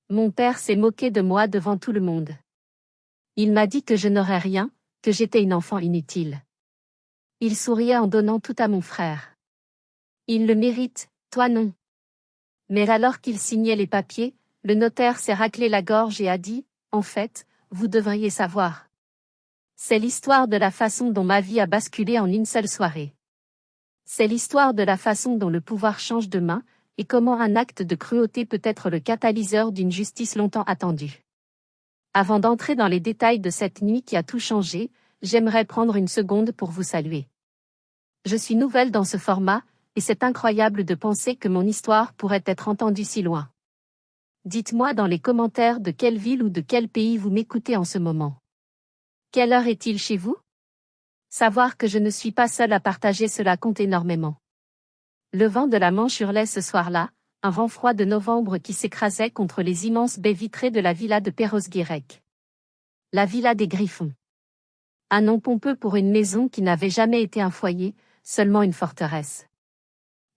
Mon père s'est moqué de moi devant tout le monde. Il m'a dit que je n'aurais rien, que j'étais une enfant inutile. Il souriait en donnant tout à mon frère. Il le mérite, toi non. Mais alors qu'il signait les papiers, le notaire s'est raclé la gorge et a dit, en fait, vous devriez savoir. C'est l'histoire de la façon dont ma vie a basculé en une seule soirée. C'est l'histoire de la façon dont le pouvoir change de main, et comment un acte de cruauté peut être le catalyseur d'une justice longtemps attendue. Avant d'entrer dans les détails de cette nuit qui a tout changé, j'aimerais prendre une seconde pour vous saluer. Je suis nouvelle dans ce format, et c'est incroyable de penser que mon histoire pourrait être entendue si loin. Dites-moi dans les commentaires de quelle ville ou de quel pays vous m'écoutez en ce moment. Quelle heure est-il chez vous? Savoir que je ne suis pas seule à partager cela compte énormément. Le vent de la Manche hurlait ce soir-là, un vent froid de novembre qui s'écrasait contre les immenses baies vitrées de la villa de Perros-Guirec. La villa des Griffons. Un nom pompeux pour une maison qui n'avait jamais été un foyer, seulement une forteresse.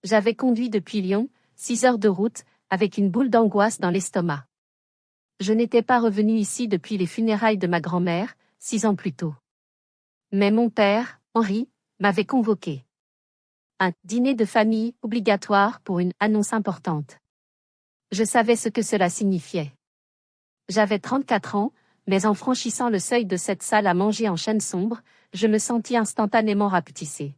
J'avais conduit depuis Lyon, 6 heures de route, avec une boule d'angoisse dans l'estomac. Je n'étais pas revenue ici depuis les funérailles de ma grand-mère, 6 ans plus tôt. Mais mon père, Henri, m'avait convoqué. Un dîner de famille obligatoire pour une annonce importante. Je savais ce que cela signifiait. J'avais 34 ans, mais en franchissant le seuil de cette salle à manger en chêne sombre, je me sentis instantanément rapetissée.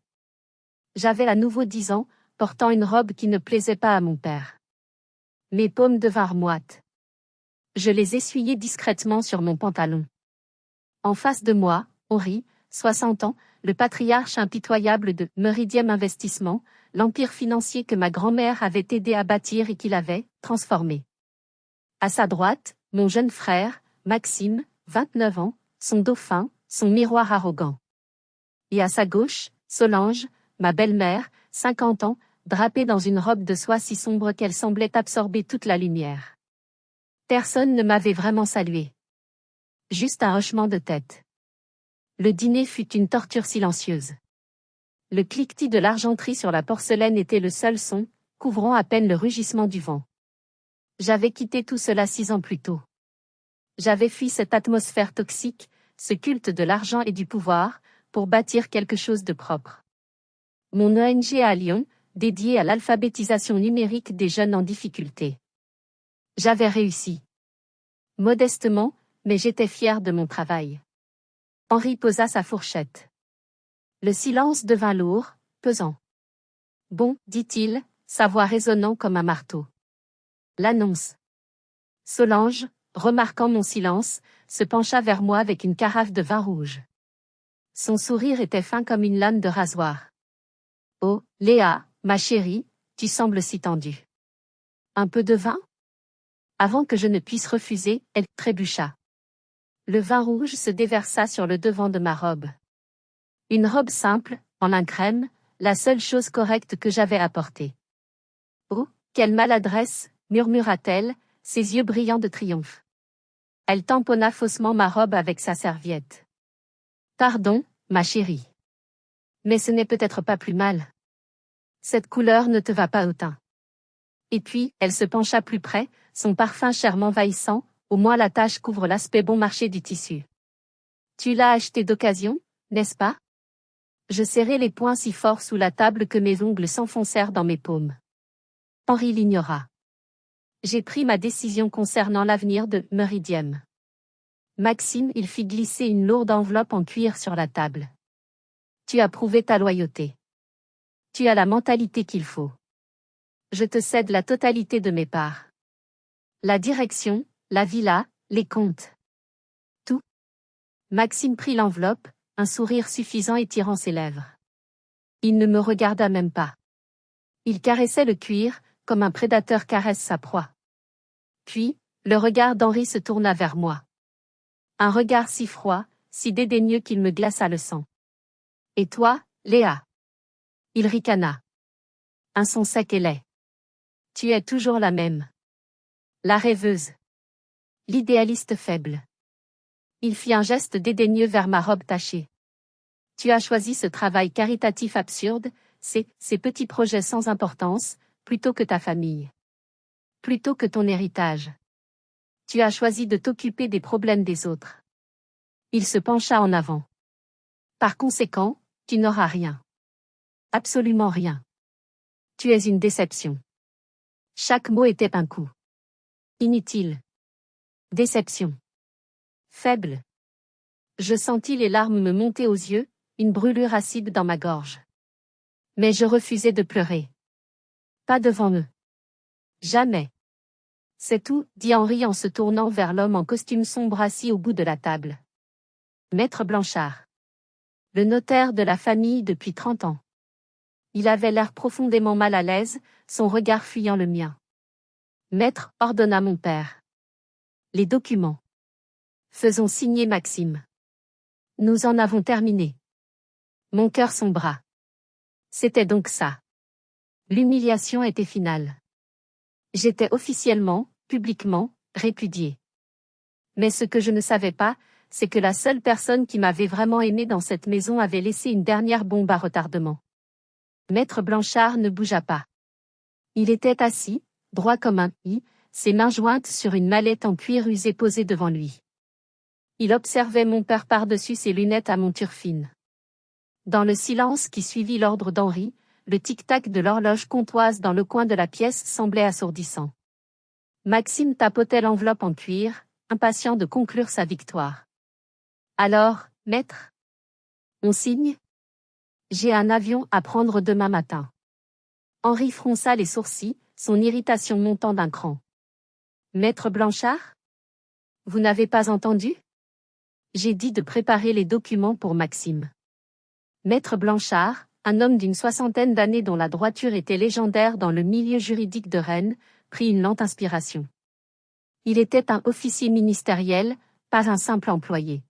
J'avais à nouveau 10 ans, portant une robe qui ne plaisait pas à mon père. Mes paumes devinrent moites. Je les essuyai discrètement sur mon pantalon. En face de moi, Henri, 60 ans, le patriarche impitoyable de Meridiam Investissement, l'empire financier que ma grand-mère avait aidé à bâtir et qu'il avait transformé. À sa droite, mon jeune frère, Maxime, 29 ans, son dauphin, son miroir arrogant. Et à sa gauche, Solange, ma belle-mère, 50 ans, drapée dans une robe de soie si sombre qu'elle semblait absorber toute la lumière. Personne ne m'avait vraiment salué. Juste un hochement de tête. Le dîner fut une torture silencieuse. Le cliquetis de l'argenterie sur la porcelaine était le seul son, couvrant à peine le rugissement du vent. J'avais quitté tout cela 6 ans plus tôt. J'avais fui cette atmosphère toxique, ce culte de l'argent et du pouvoir, pour bâtir quelque chose de propre. Mon ONG à Lyon, dédiée à l'alphabétisation numérique des jeunes en difficulté. J'avais réussi. Modestement, mais j'étais fière de mon travail. Henri posa sa fourchette. Le silence devint lourd, pesant. Bon, dit-il, sa voix résonnant comme un marteau. L'annonce. Solange, remarquant mon silence, se pencha vers moi avec une carafe de vin rouge. Son sourire était fin comme une lame de rasoir. Oh, Léa, ma chérie, tu sembles si tendue. Un peu de vin? Avant que je ne puisse refuser, elle trébucha. Le vin rouge se déversa sur le devant de ma robe. Une robe simple, en lin crème, la seule chose correcte que j'avais apportée. Oh, quelle maladresse, murmura-t-elle, ses yeux brillants de triomphe. Elle tamponna faussement ma robe avec sa serviette. Pardon, ma chérie. Mais ce n'est peut-être pas plus mal. Cette couleur ne te va pas au teint. Et puis, elle se pencha plus près, son parfum chèrement envahissant, au moins la tache couvre l'aspect bon marché du tissu. Tu l'as acheté d'occasion, n'est-ce pas? Je serrai les poings si fort sous la table que mes ongles s'enfoncèrent dans mes paumes. Henri l'ignora. J'ai pris ma décision concernant l'avenir de Meridiam. Maxime, il fit glisser une lourde enveloppe en cuir sur la table. Tu as prouvé ta loyauté. Tu as la mentalité qu'il faut. Je te cède la totalité de mes parts. La direction, la villa, les comptes. Tout. Maxime prit l'enveloppe, un sourire suffisant étirant ses lèvres. Il ne me regarda même pas. Il caressait le cuir, comme un prédateur caresse sa proie. Puis, le regard d'Henri se tourna vers moi. Un regard si froid, si dédaigneux qu'il me glaça le sang. Et toi, Léa? Il ricana. Un son sec et laid. Tu es toujours la même. La rêveuse. L'idéaliste faible. Il fit un geste dédaigneux vers ma robe tachée. Tu as choisi ce travail caritatif absurde, ces petits projets sans importance, plutôt que ta famille. Plutôt que ton héritage. Tu as choisi de t'occuper des problèmes des autres. Il se pencha en avant. Par conséquent, tu n'auras rien. Absolument rien. Tu es une déception. Chaque mot était un coup. Inutile. Déception. Faible. Je sentis les larmes me monter aux yeux, une brûlure acide dans ma gorge. Mais je refusais de pleurer. Pas devant eux. Jamais. C'est tout, dit Henri en se tournant vers l'homme en costume sombre assis au bout de la table. Maître Blanchard. Le notaire de la famille depuis 30 ans. Il avait l'air profondément mal à l'aise, son regard fuyant le mien. Maître, ordonna mon père. Les documents. Faisons signer Maxime. Nous en avons terminé. Mon cœur sombra. C'était donc ça. L'humiliation était finale. J'étais officiellement, publiquement, répudié. Mais ce que je ne savais pas, c'est que la seule personne qui m'avait vraiment aimé dans cette maison avait laissé une dernière bombe à retardement. Maître Blanchard ne bougea pas. Il était assis, droit comme un i, ses mains jointes sur une mallette en cuir usé posée devant lui. Il observait mon père par-dessus ses lunettes à monture fine. Dans le silence qui suivit l'ordre d'Henri, le tic-tac de l'horloge comtoise dans le coin de la pièce semblait assourdissant. Maxime tapotait l'enveloppe en cuir, impatient de conclure sa victoire. Alors, maître? On signe? J'ai un avion à prendre demain matin. Henri fronça les sourcils, son irritation montant d'un cran. Maître Blanchard? Vous n'avez pas entendu? J'ai dit de préparer les documents pour Maxime. Maître Blanchard, un homme d'une 60aine d'années dont la droiture était légendaire dans le milieu juridique de Rennes, prit une lente inspiration. Il était un officier ministériel, pas un simple employé.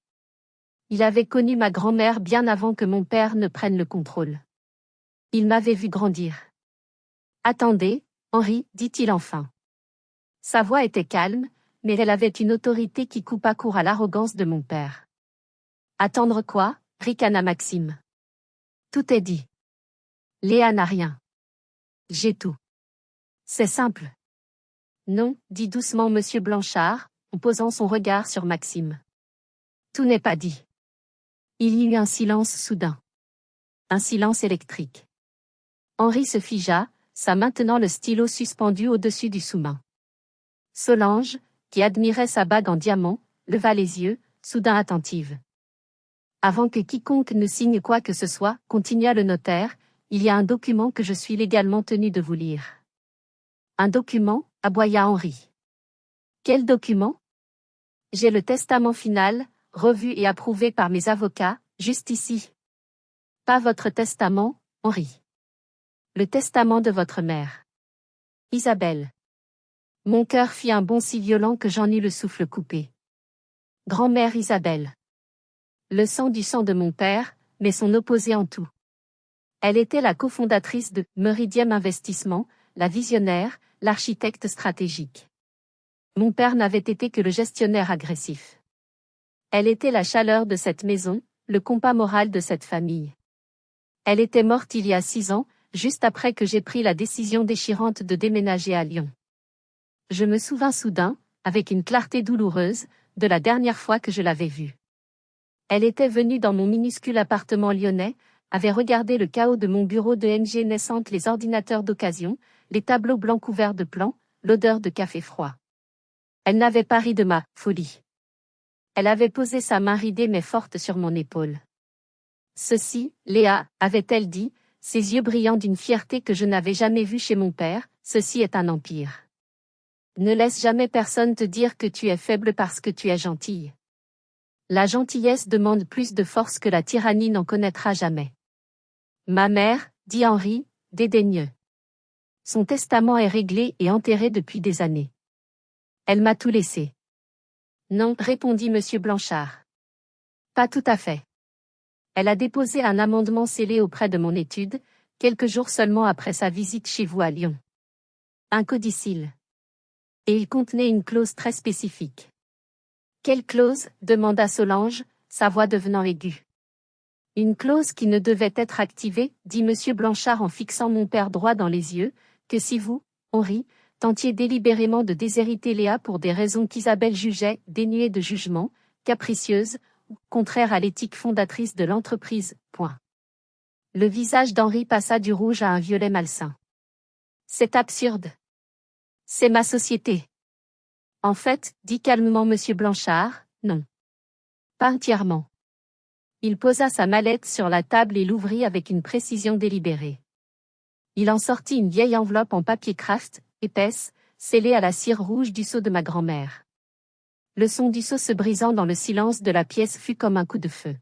Il avait connu ma grand-mère bien avant que mon père ne prenne le contrôle. Il m'avait vu grandir. Attendez, Henri, dit-il enfin. Sa voix était calme, mais elle avait une autorité qui coupa court à l'arrogance de mon père. Attendre quoi? Ricana Maxime. Tout est dit. Léa n'a rien. J'ai tout. C'est simple. Non, dit doucement Monsieur Blanchard, en posant son regard sur Maxime. Tout n'est pas dit. Il y eut un silence soudain. Un silence électrique. Henri se figea, sa main tenant le stylo suspendu au-dessus du sous-main. Solange, qui admirait sa bague en diamant, leva les yeux, soudain attentive. Avant que quiconque ne signe quoi que ce soit, continua le notaire, il y a un document que je suis légalement tenu de vous lire. Un document, aboya Henri. Quel document? J'ai le testament final, revu et approuvé par mes avocats, juste ici. Pas votre testament, Henri. Le testament de votre mère. Isabelle. Mon cœur fit un bond si violent que j'en eus le souffle coupé. Grand-mère Isabelle. Le sang du sang de mon père, mais son opposé en tout. Elle était la cofondatrice de Meridiam Investissement, la visionnaire, l'architecte stratégique. Mon père n'avait été que le gestionnaire agressif. Elle était la chaleur de cette maison, le compas moral de cette famille. Elle était morte il y a 6 ans, juste après que j'ai pris la décision déchirante de déménager à Lyon. Je me souvins soudain, avec une clarté douloureuse, de la dernière fois que je l'avais vue. Elle était venue dans mon minuscule appartement lyonnais, avait regardé le chaos de mon bureau de NG naissante, les ordinateurs d'occasion, les tableaux blancs couverts de plans, l'odeur de café froid. Elle n'avait pas ri de ma folie. Elle avait posé sa main ridée mais forte sur mon épaule. Ceci, Léa, avait-elle dit, ses yeux brillants d'une fierté que je n'avais jamais vue chez mon père, ceci est un empire. Ne laisse jamais personne te dire que tu es faible parce que tu es gentille. La gentillesse demande plus de force que la tyrannie n'en connaîtra jamais. Ma mère, dit Henri, dédaigneux. Son testament est réglé et enterré depuis des années. Elle m'a tout laissé. Non, répondit Monsieur Blanchard. Pas tout à fait. Elle a déposé un amendement scellé auprès de mon étude, quelques jours seulement après sa visite chez vous à Lyon. Un codicille. Et il contenait une clause très spécifique. Quelle clause? Demanda Solange, sa voix devenant aiguë. Une clause qui ne devait être activée, dit Monsieur Blanchard en fixant mon père droit dans les yeux, que si vous, Henri, tentiez délibérément de déshériter Léa pour des raisons qu'Isabelle jugeait dénuées de jugement, capricieuses, ou contraires à l'éthique fondatrice de l'entreprise. Point. Le visage d'Henri passa du rouge à un violet malsain. C'est absurde. C'est ma société. En fait, dit calmement Monsieur Blanchard, non. Pas entièrement. Il posa sa mallette sur la table et l'ouvrit avec une précision délibérée. Il en sortit une vieille enveloppe en papier craft, épaisse, scellée à la cire rouge du sceau de ma grand-mère. Le son du sceau se brisant dans le silence de la pièce fut comme un coup de feu.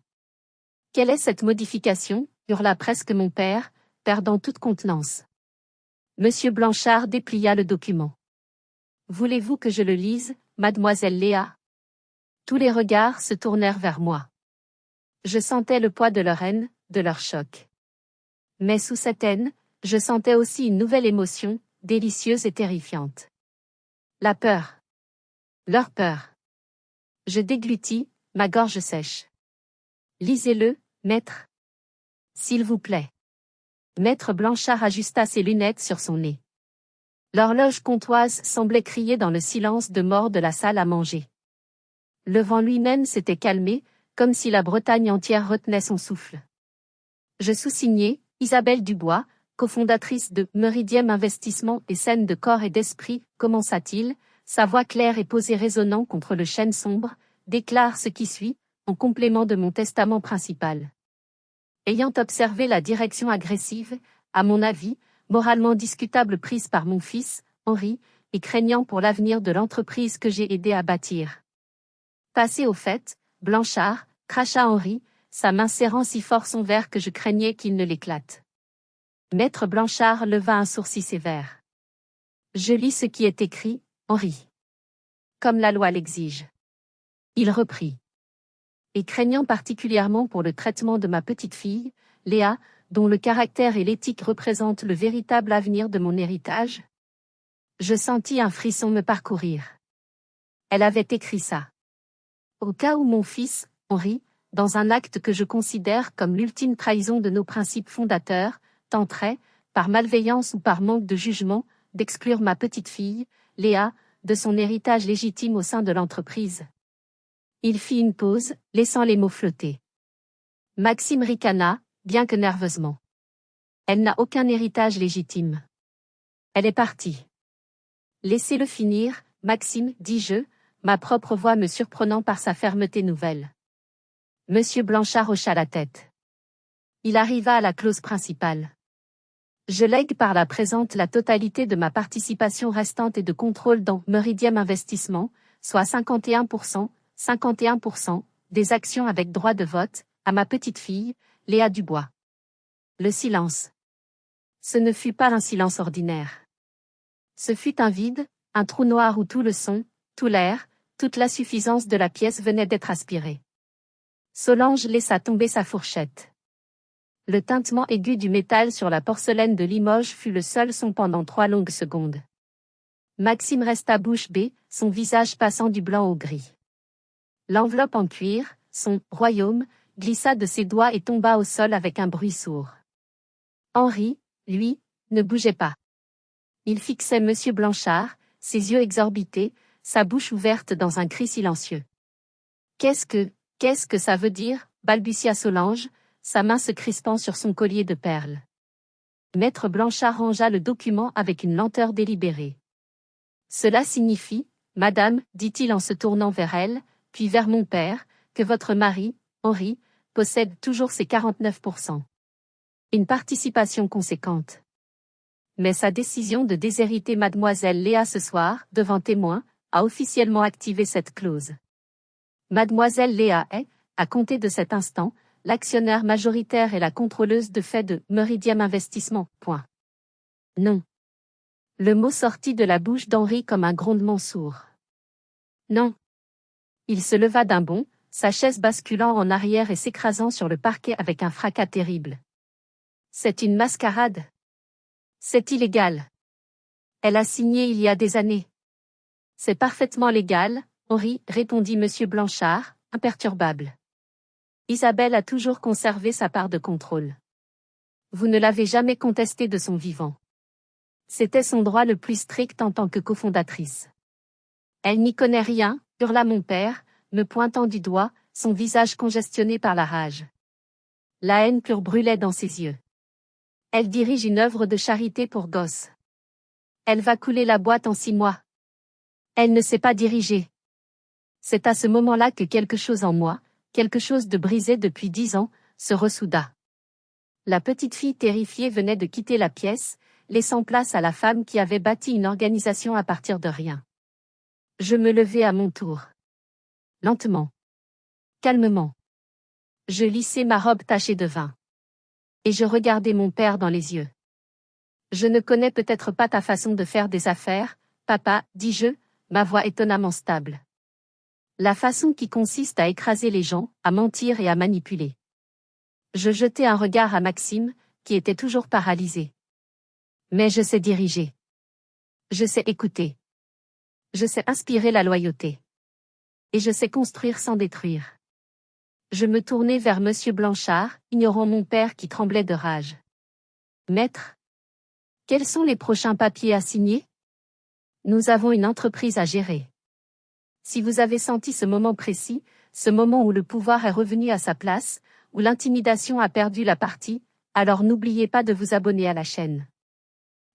Quelle est cette modification? Hurla presque mon père, perdant toute contenance. Monsieur Blanchard déplia le document. Voulez-vous que je le lise, mademoiselle Léa? Tous les regards se tournèrent vers moi. Je sentais le poids de leur haine, de leur choc. Mais sous cette haine, je sentais aussi une nouvelle émotion, délicieuse et terrifiante. La peur. Leur peur. Je déglutis, ma gorge sèche. Lisez-le, maître. S'il vous plaît. Maître Blanchard ajusta ses lunettes sur son nez. L'horloge comtoise semblait crier dans le silence de mort de la salle à manger. Le vent lui-même s'était calmé, comme si la Bretagne entière retenait son souffle. Je sous-signais, Isabelle Dubois, cofondatrice de Meridiam Investissement et saine de corps et d'esprit, commença-t-il, sa voix claire et posée résonnant contre le chêne sombre, déclare ce qui suit, en complément de mon testament principal. Ayant observé la direction agressive, à mon avis, moralement discutable prise par mon fils, Henri, et craignant pour l'avenir de l'entreprise que j'ai aidé à bâtir. Passé au fait, Blanchard, cracha Henri, sa main serrant si fort son verre que je craignais qu'il ne l'éclate. Maître Blanchard leva un sourcil sévère. Je lis ce qui est écrit, Henri. Comme la loi l'exige. Il reprit. Et craignant particulièrement pour le traitement de ma petite fille, Léa, dont le caractère et l'éthique représentent le véritable avenir de mon héritage. Je sentis un frisson me parcourir. Elle avait écrit ça. Au cas où mon fils, Henri, dans un acte que je considère comme l'ultime trahison de nos principes fondateurs, tenterait, par malveillance ou par manque de jugement, d'exclure ma petite fille, Léa, de son héritage légitime au sein de l'entreprise. Il fit une pause, laissant les mots flotter. Maxime ricana, bien que nerveusement. Elle n'a aucun héritage légitime. Elle est partie. Laissez-le finir, Maxime, dis-je, ma propre voix me surprenant par sa fermeté nouvelle. Monsieur Blanchard hocha la tête. Il arriva à la clause principale. Je lègue par la présente la totalité de ma participation restante et de contrôle dans Meridiam Investissement, soit 51%, des actions avec droit de vote, à ma petite fille, Léa Dubois. Le silence. Ce ne fut pas un silence ordinaire. Ce fut un vide, un trou noir où tout le son, tout l'air, toute la suffisance de la pièce venait d'être aspirée. Solange laissa tomber sa fourchette. Le tintement aigu du métal sur la porcelaine de Limoges fut le seul son pendant 3 longues secondes. Maxime resta bouche bée, son visage passant du blanc au gris. L'enveloppe en cuir, son « royaume », glissa de ses doigts et tomba au sol avec un bruit sourd. Henri, lui, ne bougeait pas. Il fixait Monsieur Blanchard, ses yeux exorbités, sa bouche ouverte dans un cri silencieux. Qu'est-ce que ça veut dire, balbutia Solange, sa main se crispant sur son collier de perles. Maître Blanchard rangea le document avec une lenteur délibérée. Cela signifie, madame, dit-il en se tournant vers elle, puis vers mon père, que votre mari, Henri, possède toujours ses 49%. Une participation conséquente. Mais sa décision de déshériter mademoiselle Léa ce soir, devant témoins, a officiellement activé cette clause. Mademoiselle Léa est, à compter de cet instant, l'actionnaire majoritaire et la contrôleuse de fait de Meridiam Investissement. Point. Non. Le mot sortit de la bouche d'Henri comme un grondement sourd. Non. Il se leva d'un bond, sa chaise basculant en arrière et s'écrasant sur le parquet avec un fracas terrible. C'est une mascarade. C'est illégal. Elle a signé il y a des années. C'est parfaitement légal, Henri, répondit Monsieur Blanchard, imperturbable. Isabelle a toujours conservé sa part de contrôle. Vous ne l'avez jamais contestée de son vivant. C'était son droit le plus strict en tant que cofondatrice. Elle n'y connaît rien, hurla mon père, me pointant du doigt, son visage congestionné par la rage. La haine pure brûlait dans ses yeux. Elle dirige une œuvre de charité pour gosses. Elle va couler la boîte en 6 mois. Elle ne sait pas diriger. C'est à ce moment-là que quelque chose en moi, quelque chose de brisé depuis 10 ans, se ressouda. La petite fille terrifiée venait de quitter la pièce, laissant place à la femme qui avait bâti une organisation à partir de rien. Je me levai à mon tour. Lentement. Calmement. Je lissai ma robe tachée de vin. Et je regardai mon père dans les yeux. Je ne connais peut-être pas ta façon de faire des affaires, papa, dis-je, ma voix étonnamment stable. La façon qui consiste à écraser les gens, à mentir et à manipuler. Je jetai un regard à Maxime, qui était toujours paralysé. Mais je sais diriger. Je sais écouter. Je sais inspirer la loyauté. Et je sais construire sans détruire. Je me tournai vers Monsieur Blanchard, ignorant mon père qui tremblait de rage. Maître, quels sont les prochains papiers à signer? Nous avons une entreprise à gérer. Si vous avez senti ce moment précis, ce moment où le pouvoir est revenu à sa place, où l'intimidation a perdu la partie, alors n'oubliez pas de vous abonner à la chaîne.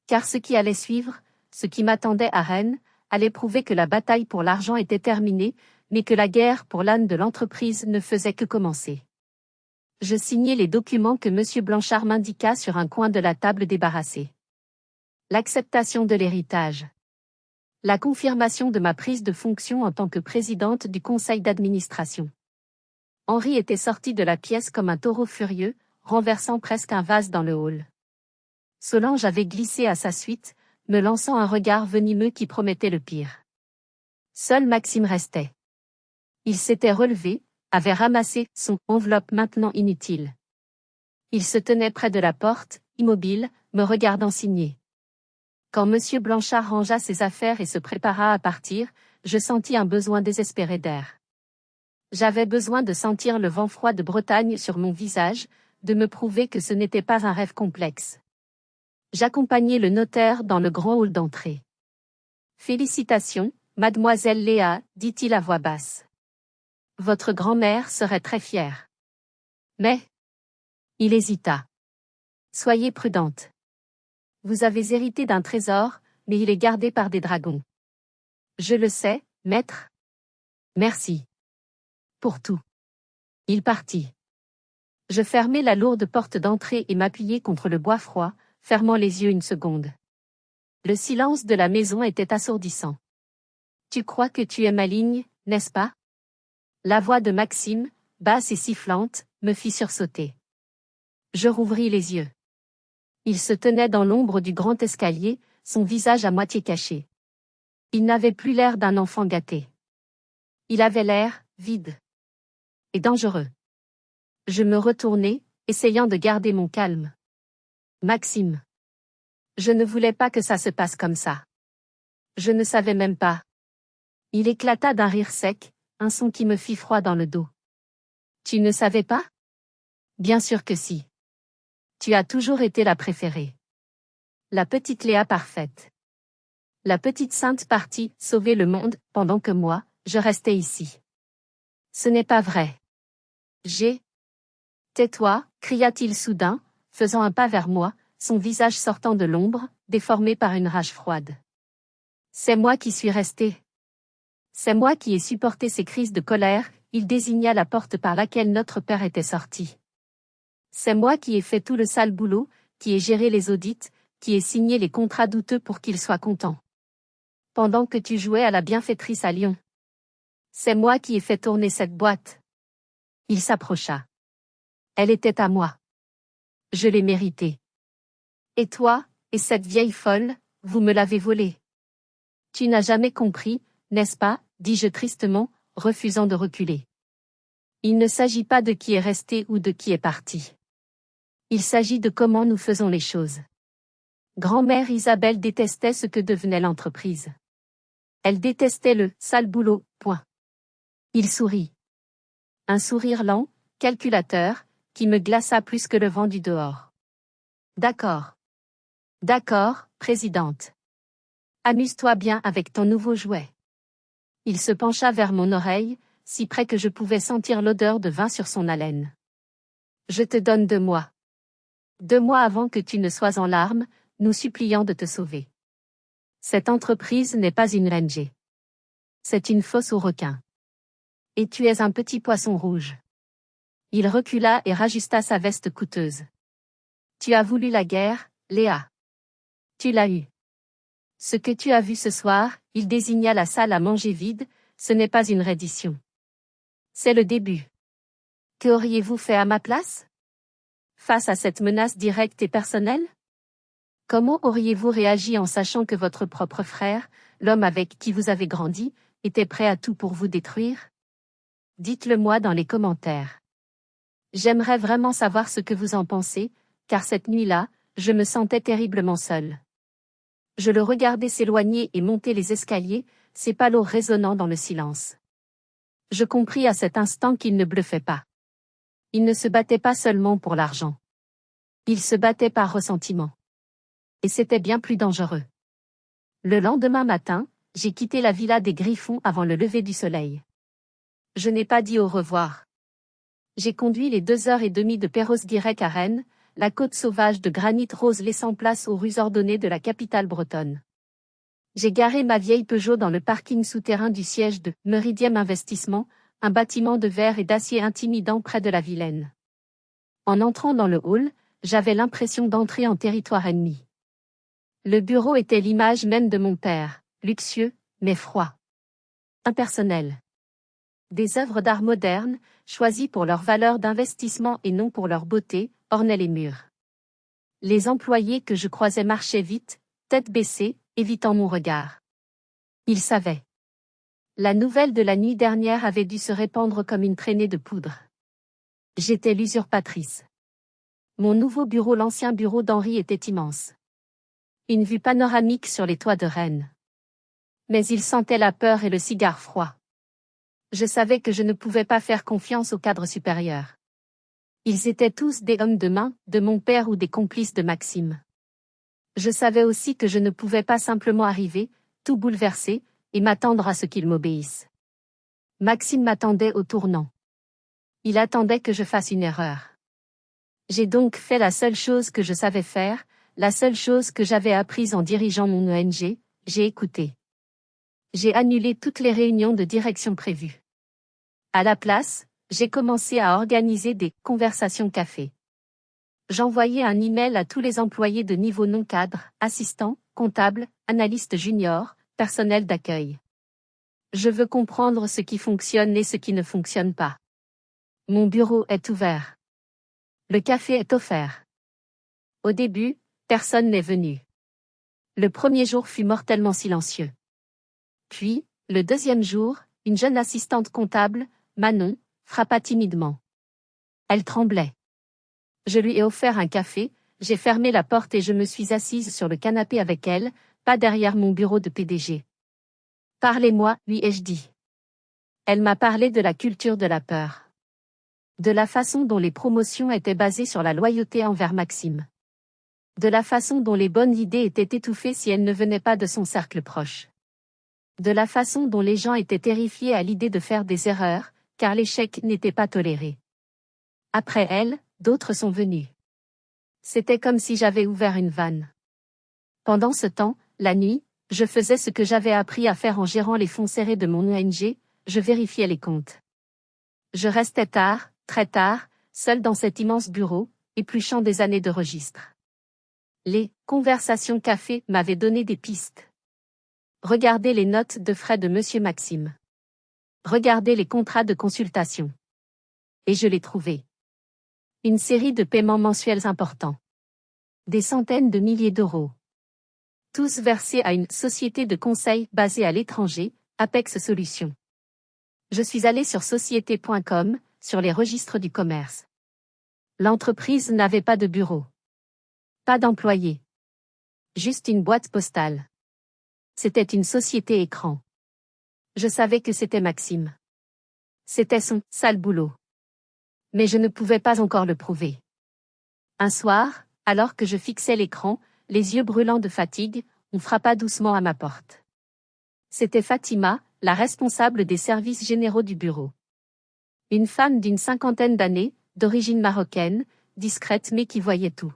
Car ce qui allait suivre, ce qui m'attendait à Rennes, allait prouver que la bataille pour l'argent était terminée, mais que la guerre pour l'âne de l'entreprise ne faisait que commencer. Je signai les documents que M. Blanchard m'indiqua sur un coin de la table débarrassée. L'acceptation de l'héritage. La confirmation de ma prise de fonction en tant que présidente du conseil d'administration. Henri était sorti de la pièce comme un taureau furieux, renversant presque un vase dans le hall. Solange avait glissé à sa suite, me lançant un regard venimeux qui promettait le pire. Seul Maxime restait. Il s'était relevé, avait ramassé son enveloppe maintenant inutile. Il se tenait près de la porte, immobile, me regardant signer. Quand M. Blanchard rangea ses affaires et se prépara à partir, je sentis un besoin désespéré d'air. J'avais besoin de sentir le vent froid de Bretagne sur mon visage, de me prouver que ce n'était pas un rêve complexe. J'accompagnai le notaire dans le grand hall d'entrée. « Félicitations, mademoiselle Léa, dit-il à voix basse. Votre grand-mère serait très fière. Mais... » Il hésita. « Soyez prudente. Vous avez hérité d'un trésor, mais il est gardé par des dragons. » « Je le sais, maître. » « Merci. Pour tout. » Il partit. Je fermai la lourde porte d'entrée et m'appuyai contre le bois froid, fermant les yeux une seconde. Le silence de la maison était assourdissant. « Tu crois que tu es maligne, n'est-ce pas ?» La voix de Maxime, basse et sifflante, me fit sursauter. Je rouvris les yeux. Il se tenait dans l'ombre du grand escalier, son visage à moitié caché. Il n'avait plus l'air d'un enfant gâté. Il avait l'air vide et dangereux. Je me retournai, essayant de garder mon calme. Maxime. Je ne voulais pas que ça se passe comme ça. Je ne savais même pas. Il éclata d'un rire sec, un son qui me fit froid dans le dos. Tu ne savais pas? Bien sûr que si. Tu as toujours été la préférée. La petite Léa parfaite. La petite sainte partie sauver le monde, pendant que moi, je restais ici. Ce n'est pas vrai. J'ai... Tais-toi, cria-t-il soudain, faisant un pas vers moi, son visage sortant de l'ombre, déformé par une rage froide. C'est moi qui suis resté. C'est moi qui ai supporté ces crises de colère, il désigna la porte par laquelle notre père était sorti. C'est moi qui ai fait tout le sale boulot, qui ai géré les audits, qui ai signé les contrats douteux pour qu'il soit content. Pendant que tu jouais à la bienfaitrice à Lyon. C'est moi qui ai fait tourner cette boîte. Il s'approcha. Elle était à moi. Je l'ai méritée. Et toi, et cette vieille folle, vous me l'avez volée. Tu n'as jamais compris, n'est-ce pas, dis-je tristement, refusant de reculer. Il ne s'agit pas de qui est resté ou de qui est parti. Il s'agit de comment nous faisons les choses. Grand-mère Isabelle détestait ce que devenait l'entreprise. Elle détestait le « sale boulot », point. Il sourit. Un sourire lent, calculateur, qui me glaça plus que le vent du dehors. D'accord. D'accord, présidente. Amuse-toi bien avec ton nouveau jouet. Il se pencha vers mon oreille, si près que je pouvais sentir l'odeur de vin sur son haleine. Je te donne 2 mois. 2 mois avant que tu ne sois en larmes, nous suppliant de te sauver. Cette entreprise n'est pas une ONG. C'est une fosse aux requins. Et tu es un petit poisson rouge. Il recula et rajusta sa veste coûteuse. Tu as voulu la guerre, Léa. Tu l'as eue. Ce que tu as vu ce soir, il désigna la salle à manger vide, ce n'est pas une reddition. C'est le début. Que auriez-vous fait à ma place? Face à cette menace directe et personnelle? Comment auriez-vous réagi en sachant que votre propre frère, l'homme avec qui vous avez grandi, était prêt à tout pour vous détruire? Dites-le moi dans les commentaires. J'aimerais vraiment savoir ce que vous en pensez, car cette nuit-là, je me sentais terriblement seule. Je le regardais s'éloigner et monter les escaliers, ses palos résonnant dans le silence. Je compris à cet instant qu'il ne bluffait pas. Il ne se battait pas seulement pour l'argent. Il se battait par ressentiment. Et c'était bien plus dangereux. Le lendemain matin, j'ai quitté la villa des Griffons avant le lever du soleil. Je n'ai pas dit au revoir. J'ai conduit les 2h30 de Perros-Guirec à Rennes, la côte sauvage de granit rose laissant place aux rues ordonnées de la capitale bretonne. J'ai garé ma vieille Peugeot dans le parking souterrain du siège de Meridiem Investissement, un bâtiment de verre et d'acier intimidant près de la Vilaine. En entrant dans le hall, j'avais l'impression d'entrer en territoire ennemi. Le bureau était l'image même de mon père, luxueux, mais froid. Impersonnel. Des œuvres d'art modernes, choisies pour leur valeur d'investissement et non pour leur beauté, ornaient les murs. Les employés que je croisais marchaient vite, tête baissée, évitant mon regard. Ils savaient. La nouvelle de la nuit dernière avait dû se répandre comme une traînée de poudre. J'étais l'usurpatrice. Mon nouveau bureau, l'ancien bureau d'Henri, était immense. Une vue panoramique sur les toits de Rennes. Mais il sentait la peur et le cigare froid. Je savais que je ne pouvais pas faire confiance au cadre supérieur. Ils étaient tous des hommes de main, de mon père ou des complices de Maxime. Je savais aussi que je ne pouvais pas simplement arriver, tout bouleversé, et m'attendre à ce qu'ils m'obéissent. Maxime m'attendait au tournant. Il attendait que je fasse une erreur. J'ai donc fait la seule chose que je savais faire, la seule chose que j'avais apprise en dirigeant mon ONG, j'ai écouté. J'ai annulé toutes les réunions de direction prévues. À la place, j'ai commencé à organiser des conversations café. J'envoyais un email à tous les employés de niveau non cadre, assistants, comptables, analystes juniors, personnel d'accueil. Je veux comprendre ce qui fonctionne et ce qui ne fonctionne pas. Mon bureau est ouvert. Le café est offert. Au début, personne n'est venu. Le premier jour fut mortellement silencieux. Puis, le deuxième jour, une jeune assistante comptable, Manon, frappa timidement. Elle tremblait. Je lui ai offert un café, j'ai fermé la porte et je me suis assise sur le canapé avec elle, pas derrière mon bureau de PDG. Parlez-moi, lui ai-je dit. Elle m'a parlé de la culture de la peur. De la façon dont les promotions étaient basées sur la loyauté envers Maxime. De la façon dont les bonnes idées étaient étouffées si elles ne venaient pas de son cercle proche. De la façon dont les gens étaient terrifiés à l'idée de faire des erreurs, car l'échec n'était pas toléré. Après elle, d'autres sont venus. C'était comme si j'avais ouvert une vanne. Pendant ce temps, la nuit, je faisais ce que j'avais appris à faire en gérant les fonds serrés de mon ONG, je vérifiais les comptes. Je restais tard, très tard, seul dans cet immense bureau, épluchant des années de registres. Les conversations café m'avaient donné des pistes. Regardez les notes de frais de Monsieur Maxime. Regardez les contrats de consultation. Et je l'ai trouvé. Une série de paiements mensuels importants. Des centaines de milliers d'euros. Tous versés à une société de conseil basée à l'étranger, Apex Solutions. Je suis allé sur société.com, sur les registres du commerce. L'entreprise n'avait pas de bureau. Pas d'employés. Juste une boîte postale. C'était une société écran. Je savais que c'était Maxime. C'était son sale boulot. Mais je ne pouvais pas encore le prouver. Un soir, alors que je fixais l'écran, les yeux brûlants de fatigue, on frappa doucement à ma porte. C'était Fatima, la responsable des services généraux du bureau. Une femme d'une cinquantaine d'années, d'origine marocaine, discrète mais qui voyait tout.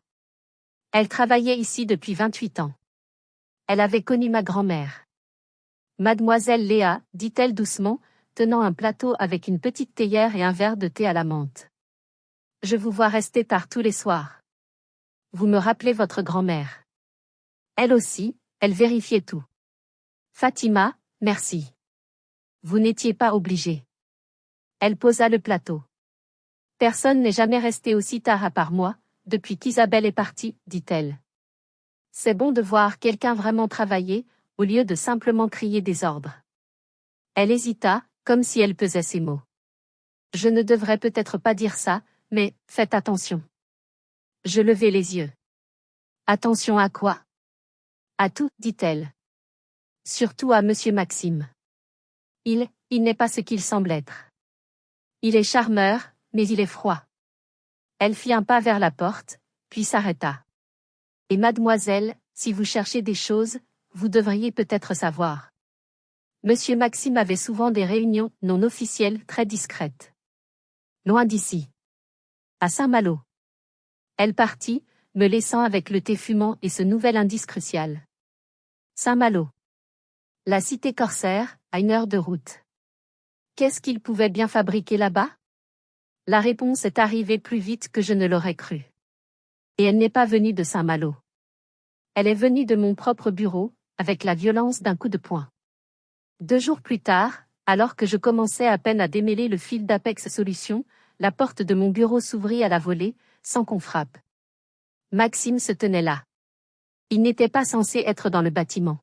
Elle travaillait ici depuis 28 ans. Elle avait connu ma grand-mère. Mademoiselle Léa, dit-elle doucement, tenant un plateau avec une petite théière et un verre de thé à la menthe. Je vous vois rester tard tous les soirs. Vous me rappelez votre grand-mère. Elle aussi, elle vérifiait tout. Fatima, merci. Vous n'étiez pas obligée. Elle posa le plateau. Personne n'est jamais resté aussi tard à part moi, depuis qu'Isabelle est partie, dit-elle. C'est bon de voir quelqu'un vraiment travailler, au lieu de simplement crier des ordres. Elle hésita, comme si elle pesait ses mots. Je ne devrais peut-être pas dire ça, mais faites attention. Je levai les yeux. Attention à quoi? À tout, dit-elle. Surtout à Monsieur Maxime. Il n'est pas ce qu'il semble être. Il est charmeur, mais il est froid. Elle fit un pas vers la porte, puis s'arrêta. Et mademoiselle, si vous cherchez des choses, vous devriez peut-être savoir. Monsieur Maxime avait souvent des réunions non officielles très discrètes. Loin d'ici. À Saint-Malo. Elle partit, me laissant avec le thé fumant et ce nouvel indice crucial. Saint-Malo. La cité corsaire, à 1 heure de route. Qu'est-ce qu'il pouvait bien fabriquer là-bas? La réponse est arrivée plus vite que je ne l'aurais cru. Et elle n'est pas venue de Saint-Malo. Elle est venue de mon propre bureau, avec la violence d'un coup de poing. 2 jours plus tard, alors que je commençais à peine à démêler le fil d'Apex Solutions, la porte de mon bureau s'ouvrit à la volée, sans qu'on frappe. Maxime se tenait là. Il n'était pas censé être dans le bâtiment.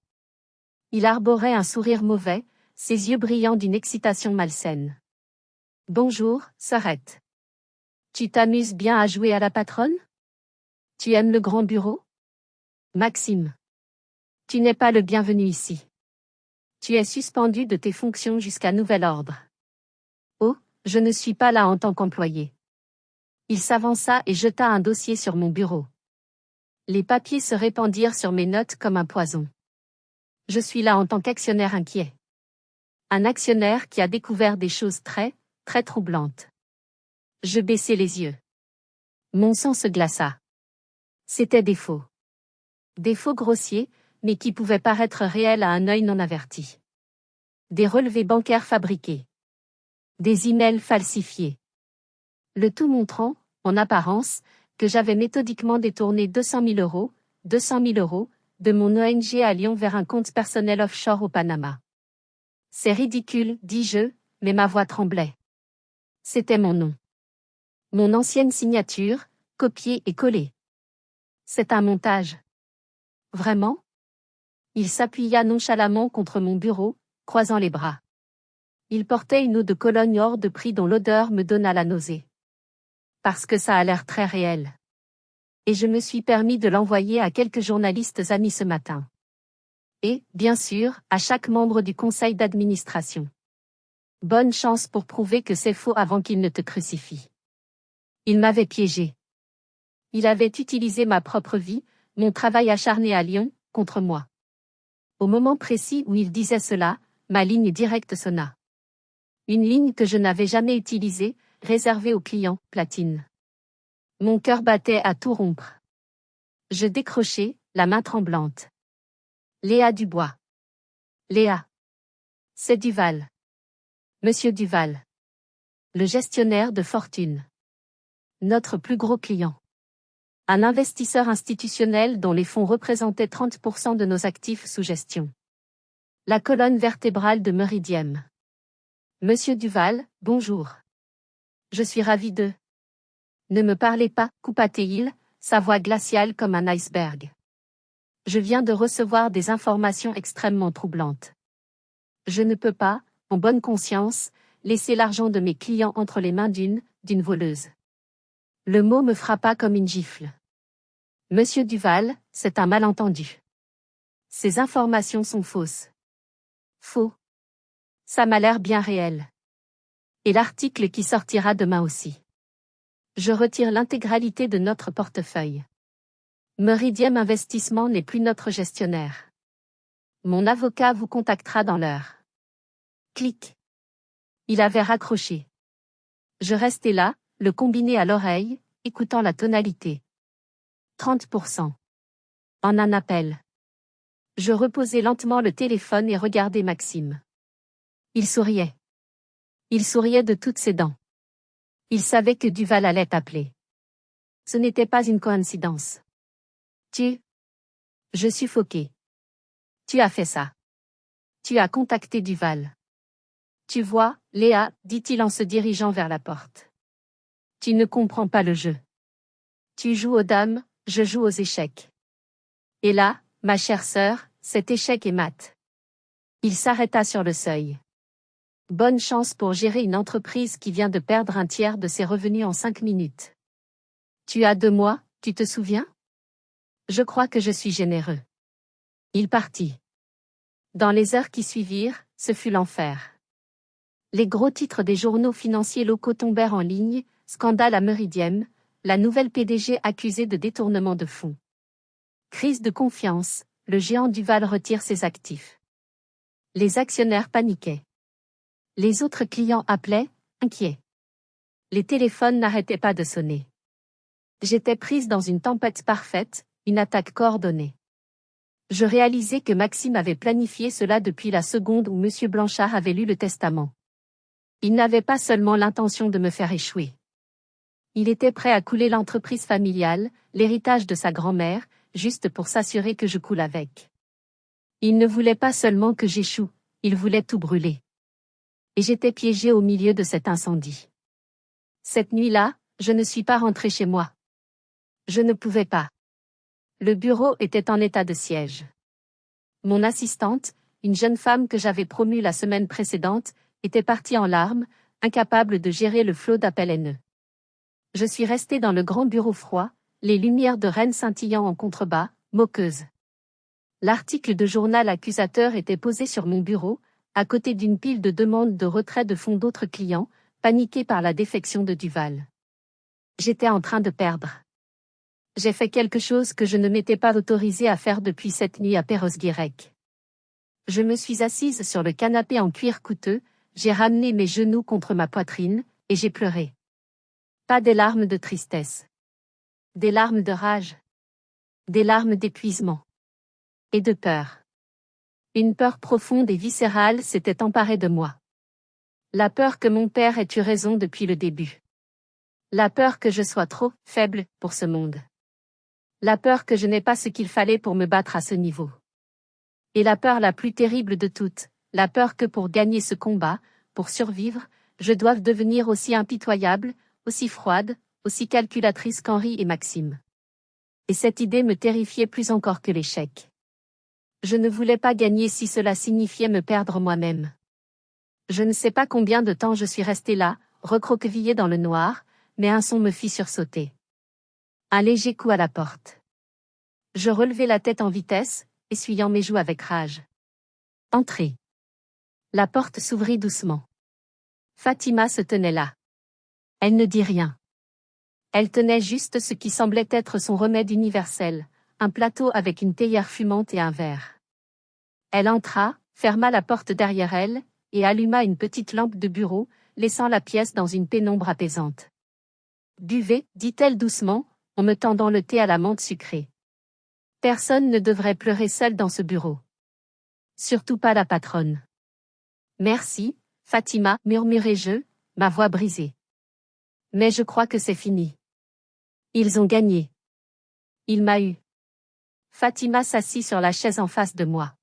Il arborait un sourire mauvais, ses yeux brillants d'une excitation malsaine. « Bonjour, sœurette. Tu t'amuses bien à jouer à la patronne? Tu aimes le grand bureau? Maxime. Tu n'es pas le bienvenu ici. Tu es suspendu de tes fonctions jusqu'à nouvel ordre. Oh, je ne suis pas là en tant qu'employé. » Il s'avança et jeta un dossier sur mon bureau. Les papiers se répandirent sur mes notes comme un poison. Je suis là en tant qu'actionnaire inquiet. Un actionnaire qui a découvert des choses très troublantes. Je baissai les yeux. Mon sang se glaça. C'étaient des faux. Des faux grossiers, mais qui pouvaient paraître réels à un œil non averti. Des relevés bancaires fabriqués. Des emails falsifiés. Le tout montrant, en apparence, que j'avais méthodiquement détourné 200 000 euros, de mon ONG à Lyon vers un compte personnel offshore au Panama. C'est ridicule, dis-je, mais ma voix tremblait. C'était mon nom. Mon ancienne signature, copiée et collée. C'est un montage. Vraiment? Il s'appuya nonchalamment contre mon bureau, croisant les bras. Il portait une eau de Cologne hors de prix dont l'odeur me donna la nausée. Parce que ça a l'air très réel. Et je me suis permis de l'envoyer à quelques journalistes amis ce matin. Et, bien sûr, à chaque membre du conseil d'administration. Bonne chance pour prouver que c'est faux avant qu'il ne te crucifie. Il m'avait piégé. Il avait utilisé ma propre vie, mon travail acharné à Lyon, contre moi. Au moment précis où il disait cela, ma ligne directe sonna. Une ligne que je n'avais jamais utilisée, réservée aux clients, platine. Mon cœur battait à tout rompre. Je décrochai, la main tremblante. Léa Dubois. Léa. C'est Duval. Monsieur Duval. Le gestionnaire de fortune. Notre plus gros client. Un investisseur institutionnel dont les fonds représentaient 30% de nos actifs sous gestion. La colonne vertébrale de Meridiem. Monsieur Duval, bonjour. Je suis ravi de... Ne me parlez pas, coupa-t-il, sa voix glaciale comme un iceberg. Je viens de recevoir des informations extrêmement troublantes. Je ne peux pas, en bonne conscience, laisser l'argent de mes clients entre les mains d'une voleuse. Le mot me frappa comme une gifle. Monsieur Duval, c'est un malentendu. Ces informations sont fausses. Faux. Ça m'a l'air bien réel. Et l'article qui sortira demain aussi. Je retire l'intégralité de notre portefeuille. Meridiem Investissement n'est plus notre gestionnaire. Mon avocat vous contactera dans l'heure. Clic. Il avait raccroché. Je restais là, le combiné à l'oreille, écoutant la tonalité. 30%. En un appel. Je reposais lentement le téléphone et regardais Maxime. Il souriait. Il souriait de toutes ses dents. Il savait que Duval allait appeler. Ce n'était pas une coïncidence. Je suffoquais. Tu as fait ça. Tu as contacté Duval. Tu vois, Léa, dit-il en se dirigeant vers la porte. Tu ne comprends pas le jeu. Tu joues aux dames, je joue aux échecs. Et là, ma chère sœur, cet échec est mat. Il s'arrêta sur le seuil. Bonne chance pour gérer une entreprise qui vient de perdre un tiers de ses revenus en 5 minutes. Tu as 2 mois, tu te souviens? Je crois que je suis généreux. Il partit. Dans les heures qui suivirent, ce fut l'enfer. Les gros titres des journaux financiers locaux tombèrent en ligne, scandale à Meridiem, la nouvelle PDG accusée de détournement de fonds. Crise de confiance, le géant Duval retire ses actifs. Les actionnaires paniquaient. Les autres clients appelaient, inquiets. Les téléphones n'arrêtaient pas de sonner. J'étais prise dans une tempête parfaite, une attaque coordonnée. Je réalisais que Maxime avait planifié cela depuis la seconde où M. Blanchard avait lu le testament. Il n'avait pas seulement l'intention de me faire échouer. Il était prêt à couler l'entreprise familiale, l'héritage de sa grand-mère, juste pour s'assurer que je coule avec. Il ne voulait pas seulement que j'échoue, il voulait tout brûler. Et j'étais piégée au milieu de cet incendie. Cette nuit-là, je ne suis pas rentrée chez moi. Je ne pouvais pas. Le bureau était en état de siège. Mon assistante, une jeune femme que j'avais promue la semaine précédente, était partie en larmes, incapable de gérer le flot d'appels haineux. Je suis restée dans le grand bureau froid, les lumières de Rennes scintillant en contrebas, moqueuse. L'article de journal accusateur était posé sur mon bureau, à côté d'une pile de demandes de retrait de fonds d'autres clients, paniqués par la défection de Duval. J'étais en train de perdre. J'ai fait quelque chose que je ne m'étais pas autorisée à faire depuis cette nuit à Perros-Guirec. Je me suis assise sur le canapé en cuir coûteux, j'ai ramené mes genoux contre ma poitrine, et j'ai pleuré. Pas des larmes de tristesse. Des larmes de rage. Des larmes d'épuisement. Et de peur. Une peur profonde et viscérale s'était emparée de moi. La peur que mon père ait eu raison depuis le début. La peur que je sois trop faible pour ce monde. La peur que je n'ai pas ce qu'il fallait pour me battre à ce niveau. Et la peur la plus terrible de toutes, la peur que pour gagner ce combat, pour survivre, je doive devenir aussi impitoyable, aussi froide, aussi calculatrice qu'Henri et Maxime. Et cette idée me terrifiait plus encore que l'échec. Je ne voulais pas gagner si cela signifiait me perdre moi-même. Je ne sais pas combien de temps je suis restée là, recroquevillée dans le noir, mais un son me fit sursauter. Un léger coup à la porte. Je relevai la tête en vitesse, essuyant mes joues avec rage. Entrez. La porte s'ouvrit doucement. Fatima se tenait là. Elle ne dit rien. Elle tenait juste ce qui semblait être son remède universel, un plateau avec une théière fumante et un verre. Elle entra, ferma la porte derrière elle, et alluma une petite lampe de bureau, laissant la pièce dans une pénombre apaisante. Buvez, dit-elle doucement, en me tendant le thé à la menthe sucrée. Personne ne devrait pleurer seul dans ce bureau. Surtout pas la patronne. Merci, Fatima, murmurai-je, ma voix brisée. Mais je crois que c'est fini. Ils ont gagné. Il m'a eu. Fatima s'assit sur la chaise en face de moi.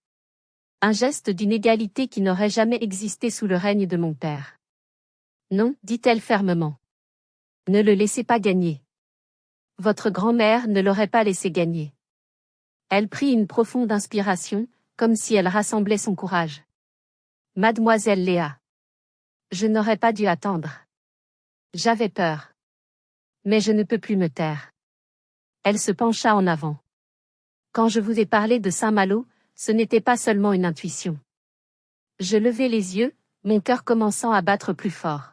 Un geste d'une égalité qui n'aurait jamais existé sous le règne de mon père. Non, dit-elle fermement. Ne le laissez pas gagner. Votre grand-mère ne l'aurait pas laissé gagner. Elle prit une profonde inspiration, comme si elle rassemblait son courage. Mademoiselle Léa. Je n'aurais pas dû attendre. J'avais peur. Mais je ne peux plus me taire. Elle se pencha en avant. Quand je vous ai parlé de Saint-Malo, ce n'était pas seulement une intuition. Je levai les yeux, mon cœur commençant à battre plus fort.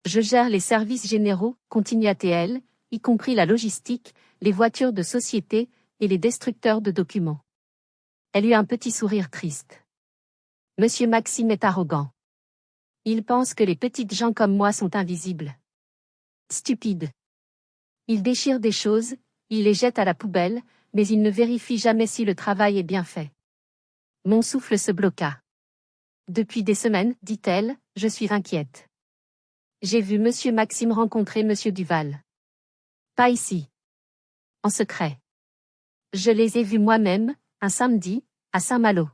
Je gère les services généraux, continua-t-elle, y compris la logistique, les voitures de société et les destructeurs de documents. Elle eut un petit sourire triste. Monsieur Maxime est arrogant. Il pense que les petites gens comme moi sont invisibles. Stupide. Il déchire des choses, il les jette à la poubelle, mais il ne vérifie jamais si le travail est bien fait. Mon souffle se bloqua. Depuis des semaines, dit-elle, je suis inquiète. J'ai vu Monsieur Maxime rencontrer Monsieur Duval. Pas ici. En secret. Je les ai vus moi-même, un samedi, à Saint-Malo.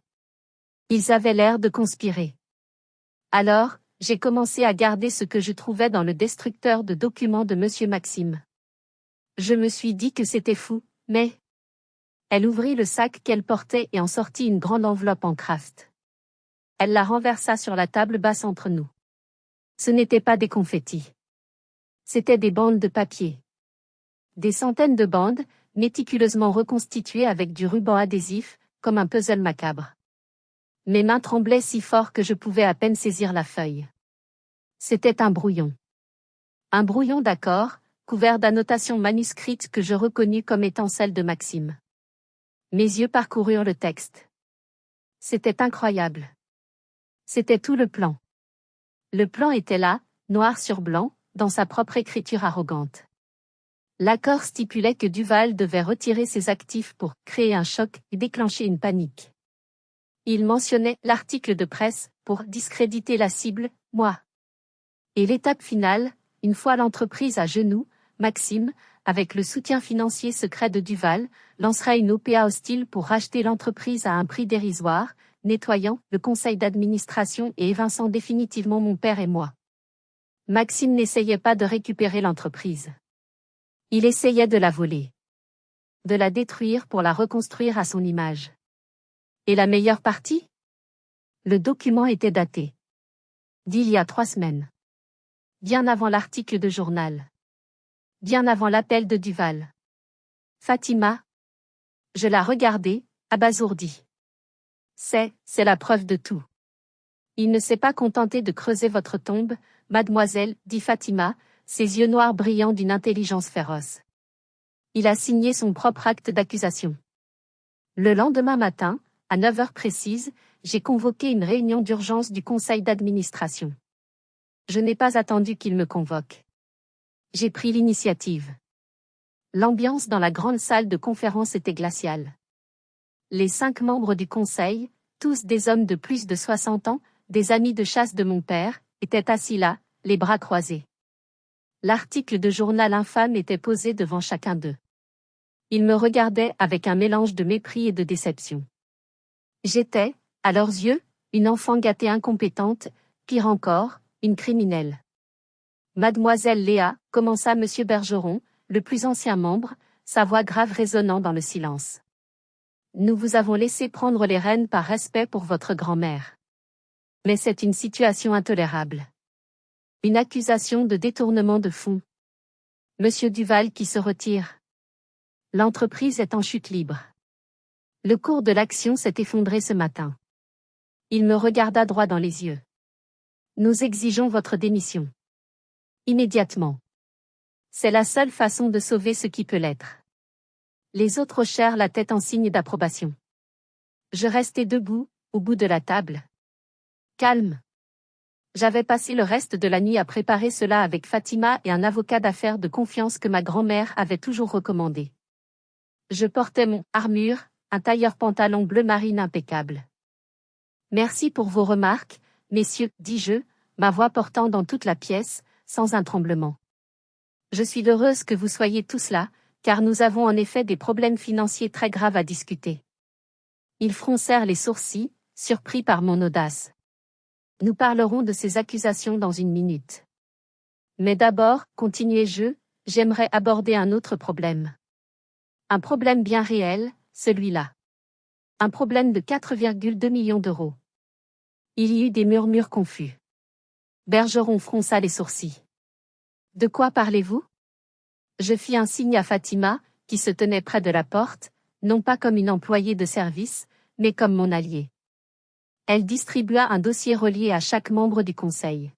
Ils avaient l'air de conspirer. Alors, j'ai commencé à garder ce que je trouvais dans le destructeur de documents de Monsieur Maxime. Je me suis dit que c'était fou, mais... Elle ouvrit le sac qu'elle portait et en sortit une grande enveloppe en craft. Elle la renversa sur la table basse entre nous. Ce n'était pas des confettis. C'étaient des bandes de papier. Des centaines de bandes, méticuleusement reconstituées avec du ruban adhésif, comme un puzzle macabre. Mes mains tremblaient si fort que je pouvais à peine saisir la feuille. C'était un brouillon. Un brouillon d'accord, couvert d'annotations manuscrites que je reconnus comme étant celles de Maxime. Mes yeux parcoururent le texte. C'était incroyable. C'était tout le plan. Le plan était là, noir sur blanc, dans sa propre écriture arrogante. L'accord stipulait que Duval devait retirer ses actifs pour créer un choc et déclencher une panique. Il mentionnait l'article de presse pour discréditer la cible, moi. Et l'étape finale, une fois l'entreprise à genoux, Maxime, avec le soutien financier secret de Duval, lancera une OPA hostile pour racheter l'entreprise à un prix dérisoire, nettoyant le conseil d'administration et évinçant définitivement mon père et moi. Maxime n'essayait pas de récupérer l'entreprise. Il essayait de la voler. De la détruire pour la reconstruire à son image. Et la meilleure partie? Le document était daté. D'il y a 3 semaines. Bien avant l'article de journal. Bien avant l'appel de Duval. Fatima. Je la regardai, abasourdie. C'est la preuve de tout. Il ne s'est pas contenté de creuser votre tombe, mademoiselle, dit Fatima, ses yeux noirs brillant d'une intelligence féroce. Il a signé son propre acte d'accusation. Le lendemain matin, à 9 heures précises, j'ai convoqué une réunion d'urgence du conseil d'administration. Je n'ai pas attendu qu'il me convoque. J'ai pris l'initiative. L'ambiance dans la grande salle de conférence était glaciale. Les 5 membres du conseil, tous des hommes de plus de 60 ans, des amis de chasse de mon père, étaient assis là, les bras croisés. L'article de journal infâme était posé devant chacun d'eux. Ils me regardaient avec un mélange de mépris et de déception. J'étais, à leurs yeux, une enfant gâtée incompétente, pire encore, une criminelle. Mademoiselle Léa, commença Monsieur Bergeron, le plus ancien membre, sa voix grave résonnant dans le silence. Nous vous avons laissé prendre les rênes par respect pour votre grand-mère. Mais c'est une situation intolérable. Une accusation de détournement de fonds. Monsieur Duval qui se retire. L'entreprise est en chute libre. Le cours de l'action s'est effondré ce matin. Il me regarda droit dans les yeux. Nous exigeons votre démission. Immédiatement. C'est la seule façon de sauver ce qui peut l'être. Les autres hochèrent la tête en signe d'approbation. Je restai debout, au bout de la table. Calme. J'avais passé le reste de la nuit à préparer cela avec Fatima et un avocat d'affaires de confiance que ma grand-mère avait toujours recommandé. Je portais mon armure, un tailleur-pantalon bleu marine impeccable. Merci pour vos remarques, messieurs, dis-je, ma voix portant dans toute la pièce, sans un tremblement. Je suis heureuse que vous soyez tous là, car nous avons en effet des problèmes financiers très graves à discuter. Ils froncèrent les sourcils, surpris par mon audace. Nous parlerons de ces accusations dans une minute. Mais d'abord, continuai-je, j'aimerais aborder un autre problème. Un problème bien réel, celui-là. Un problème de 4,2 millions d'euros. Il y eut des murmures confus. Bergeron fronça les sourcils. De quoi parlez-vous? Je fis un signe à Fatima, qui se tenait près de la porte, non pas comme une employée de service, mais comme mon alliée. Elle distribua un dossier relié à chaque membre du conseil.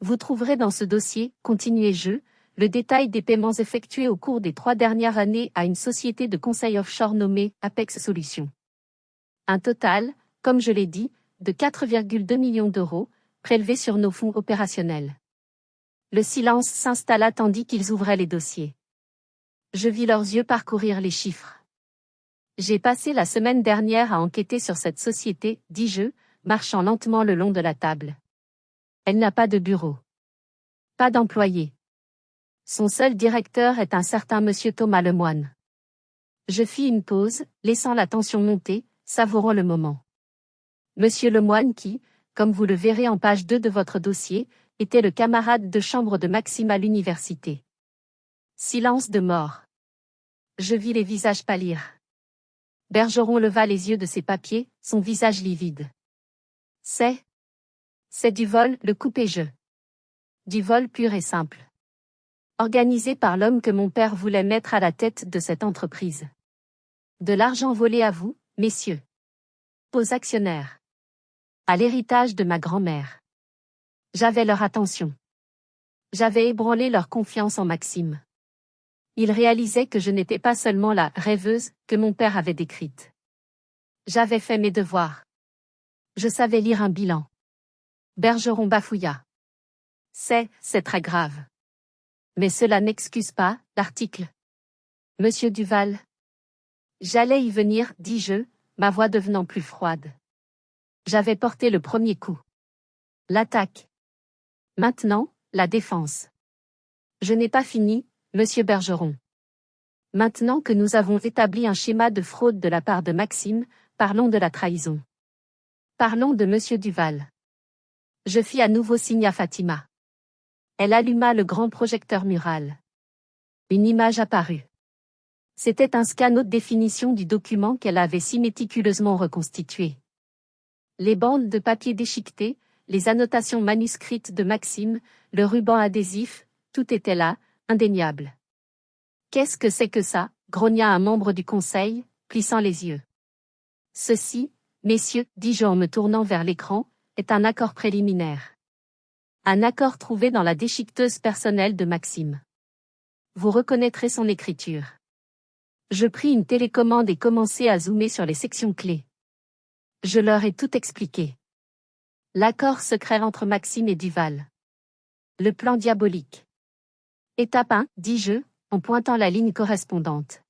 Vous trouverez dans ce dossier, continuai-je, le détail des paiements effectués au cours des 3 dernières années à une société de conseil offshore nommée Apex Solutions. Un total, comme je l'ai dit, de 4,2 millions d'euros, prélevés sur nos fonds opérationnels. Le silence s'installa tandis qu'ils ouvraient les dossiers. Je vis leurs yeux parcourir les chiffres. J'ai passé la semaine dernière à enquêter sur cette société, dis-je, marchant lentement le long de la table. Elle n'a pas de bureau. Pas d'employé. Son seul directeur est un certain monsieur Thomas Lemoine. Je fis une pause, laissant la tension monter, savourant le moment. Monsieur Lemoine qui, comme vous le verrez en page 2 de votre dossier, était le camarade de chambre de Maxime à l'université. Silence de mort. Je vis les visages pâlir. Bergeron leva les yeux de ses papiers, son visage livide. C'est du vol, le coupé-jeu. Du vol pur et simple. Organisé par l'homme que mon père voulait mettre à la tête de cette entreprise. De l'argent volé à vous, messieurs. Aux actionnaires. À l'héritage de ma grand-mère. J'avais leur attention. J'avais ébranlé leur confiance en Maxime. Ils réalisaient que je n'étais pas seulement la rêveuse que mon père avait décrite. J'avais fait mes devoirs. Je savais lire un bilan. Bergeron bafouilla. C'est très grave. Mais cela n'excuse pas, l'article. Monsieur Duval. J'allais y venir, dis-je, ma voix devenant plus froide. J'avais porté le premier coup. L'attaque. Maintenant, la défense. Je n'ai pas fini, monsieur Bergeron. Maintenant que nous avons établi un schéma de fraude de la part de Maxime, parlons de la trahison. Parlons de monsieur Duval. Je fis à nouveau signe à Fatima. Elle alluma le grand projecteur mural. Une image apparut. C'était un scan haute définition du document qu'elle avait si méticuleusement reconstitué. Les bandes de papier déchiquetées, les annotations manuscrites de Maxime, le ruban adhésif, tout était là, indéniable. Qu'est-ce que c'est que ça, grogna un membre du conseil, plissant les yeux. Ceci, messieurs, dis-je en me tournant vers l'écran, est un accord préliminaire. Un accord trouvé dans la déchiqueteuse personnelle de Maxime. Vous reconnaîtrez son écriture. Je pris une télécommande et commençai à zoomer sur les sections clés. Je leur ai tout expliqué. L'accord secret entre Maxime et Duval. Le plan diabolique. Étape 1, dis-je, en pointant la ligne correspondante.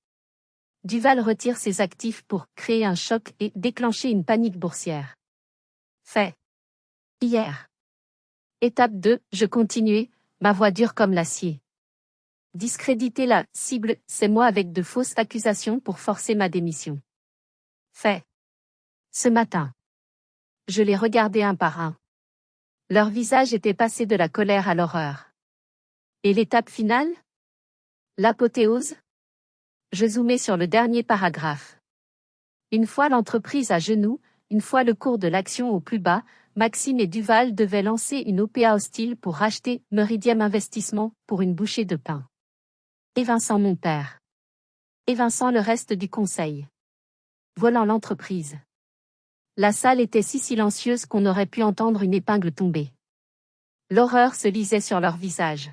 Duval retire ses actifs pour créer un choc et déclencher une panique boursière. Fait. Hier. Étape 2, je continuais, ma voix dure comme l'acier. Discréditer la cible, c'est moi avec de fausses accusations pour forcer ma démission. Fait. Ce matin. Je les regardais un par un. Leur visage était passé de la colère à l'horreur. Et l'étape finale? L'apothéose? Je zoomais sur le dernier paragraphe. Une fois l'entreprise à genoux, une fois le cours de l'action au plus bas, Maxime et Duval devaient lancer une OPA hostile pour racheter Meridiam Investissement pour une bouchée de pain. Évinçant mon père. Évinçant le reste du conseil. Volant l'entreprise. La salle était si silencieuse qu'on aurait pu entendre une épingle tomber. L'horreur se lisait sur leurs visages.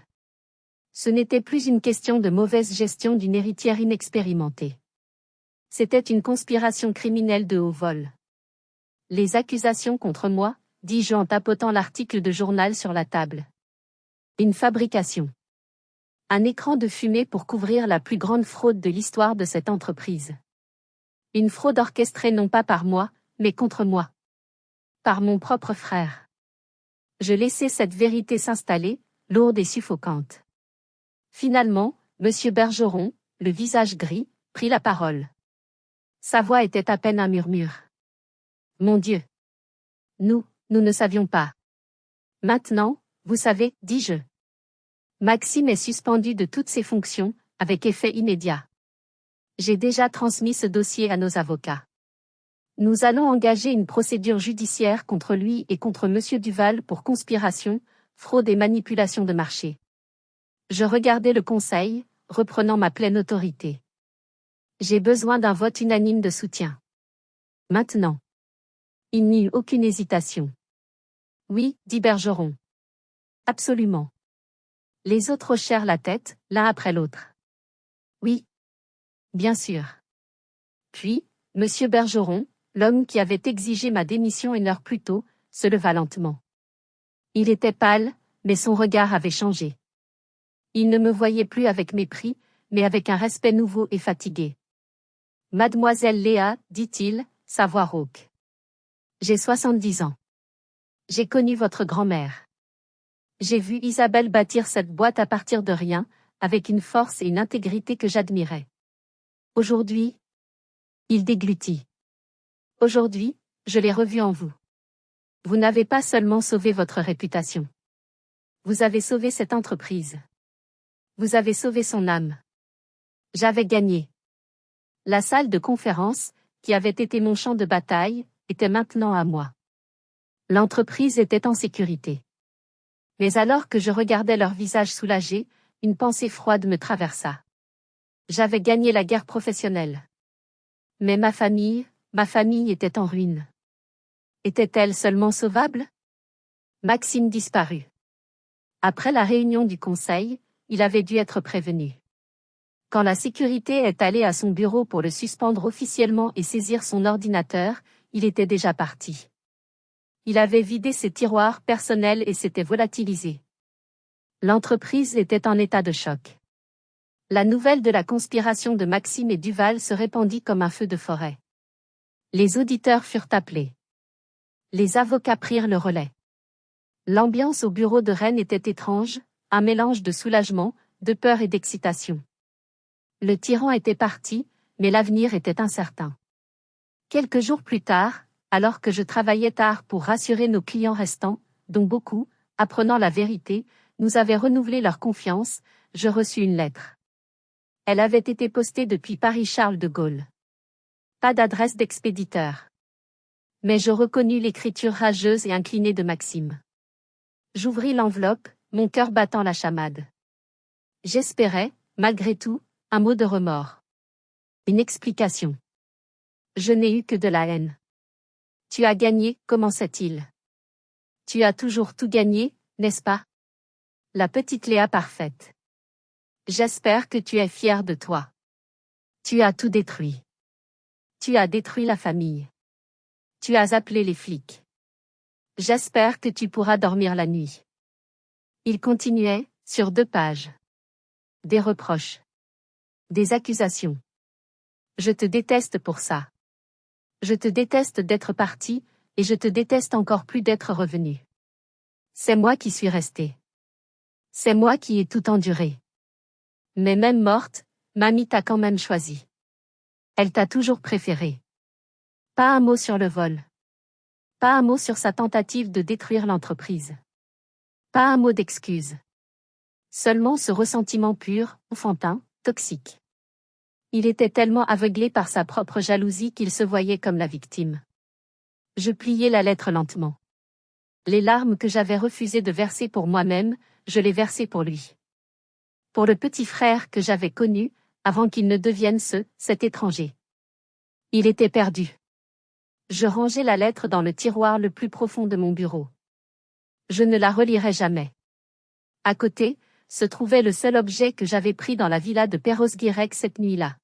Ce n'était plus une question de mauvaise gestion d'une héritière inexpérimentée. C'était une conspiration criminelle de haut vol. Les accusations contre moi, dis-je en tapotant l'article de journal sur la table. Une fabrication. Un écran de fumée pour couvrir la plus grande fraude de l'histoire de cette entreprise. Une fraude orchestrée non pas par moi, mais contre moi. Par mon propre frère. Je laissais cette vérité s'installer, lourde et suffocante. Finalement, monsieur Bergeron, le visage gris, prit la parole. Sa voix était à peine un murmure. Mon Dieu! Nous ne savions pas. Maintenant, vous savez, dis-je. Maxime est suspendu de toutes ses fonctions, avec effet immédiat. J'ai déjà transmis ce dossier à nos avocats. Nous allons engager une procédure judiciaire contre lui et contre monsieur Duval pour conspiration, fraude et manipulation de marché. Je regardais le conseil, reprenant ma pleine autorité. J'ai besoin d'un vote unanime de soutien. Maintenant. Il n'y eut aucune hésitation. Oui, dit Bergeron. Absolument. Les autres hochèrent la tête, l'un après l'autre. Oui. Bien sûr. Puis, Monsieur Bergeron, l'homme qui avait exigé ma démission une heure plus tôt, se leva lentement. Il était pâle, mais son regard avait changé. Il ne me voyait plus avec mépris, mais avec un respect nouveau et fatigué. Mademoiselle Léa, dit-il, sa voix rauque. J'ai 70 ans. J'ai connu votre grand-mère. J'ai vu Isabelle bâtir cette boîte à partir de rien, avec une force et une intégrité que j'admirais. Aujourd'hui, il déglutit. Aujourd'hui, je l'ai revue en vous. Vous n'avez pas seulement sauvé votre réputation. Vous avez sauvé cette entreprise. Vous avez sauvé son âme. J'avais gagné. La salle de conférence, qui avait été mon champ de bataille, était maintenant à moi. L'entreprise était en sécurité. Mais alors que je regardais leur visage soulagé, une pensée froide me traversa. J'avais gagné la guerre professionnelle. Mais ma famille était en ruine. Était-elle seulement sauvable? Maxime disparut. Après la réunion du conseil, il avait dû être prévenu. Quand la sécurité est allée à son bureau pour le suspendre officiellement et saisir son ordinateur, il était déjà parti. Il avait vidé ses tiroirs personnels et s'était volatilisé. L'entreprise était en état de choc. La nouvelle de la conspiration de Maxime et Duval se répandit comme un feu de forêt. Les auditeurs furent appelés. Les avocats prirent le relais. L'ambiance au bureau de Rennes était étrange, un mélange de soulagement, de peur et d'excitation. Le tyran était parti, mais l'avenir était incertain. Quelques jours plus tard, alors que je travaillais tard pour rassurer nos clients restants, dont beaucoup, apprenant la vérité, nous avaient renouvelé leur confiance, je reçus une lettre. Elle avait été postée depuis Paris-Charles de Gaulle. Pas d'adresse d'expéditeur. Mais je reconnus l'écriture rageuse et inclinée de Maxime. J'ouvris l'enveloppe, mon cœur battant la chamade. J'espérais, malgré tout, un mot de remords. Une explication. Je n'ai eu que de la haine. Tu as gagné, commençait-il. Tu as toujours tout gagné, n'est-ce pas? La petite Léa parfaite. J'espère que tu es fière de toi. Tu as tout détruit. Tu as détruit la famille. Tu as appelé les flics. J'espère que tu pourras dormir la nuit. Il continuait, sur 2 pages. Des reproches. Des accusations. Je te déteste pour ça. Je te déteste d'être parti, et je te déteste encore plus d'être revenu. C'est moi qui suis resté. C'est moi qui ai tout enduré. Mais même morte, mamie t'a quand même choisi. Elle t'a toujours préféré. Pas un mot sur le vol. Pas un mot sur sa tentative de détruire l'entreprise. Pas un mot d'excuse. Seulement ce ressentiment pur, enfantin, toxique. Il était tellement aveuglé par sa propre jalousie qu'il se voyait comme la victime. Je pliai la lettre lentement. Les larmes que j'avais refusé de verser pour moi-même, je les versai pour lui. Pour le petit frère que j'avais connu, avant qu'il ne devienne cet étranger. Il était perdu. Je rangeai la lettre dans le tiroir le plus profond de mon bureau. Je ne la relirai jamais. À côté, se trouvait le seul objet que j'avais pris dans la villa de Perros-Guirec cette nuit-là.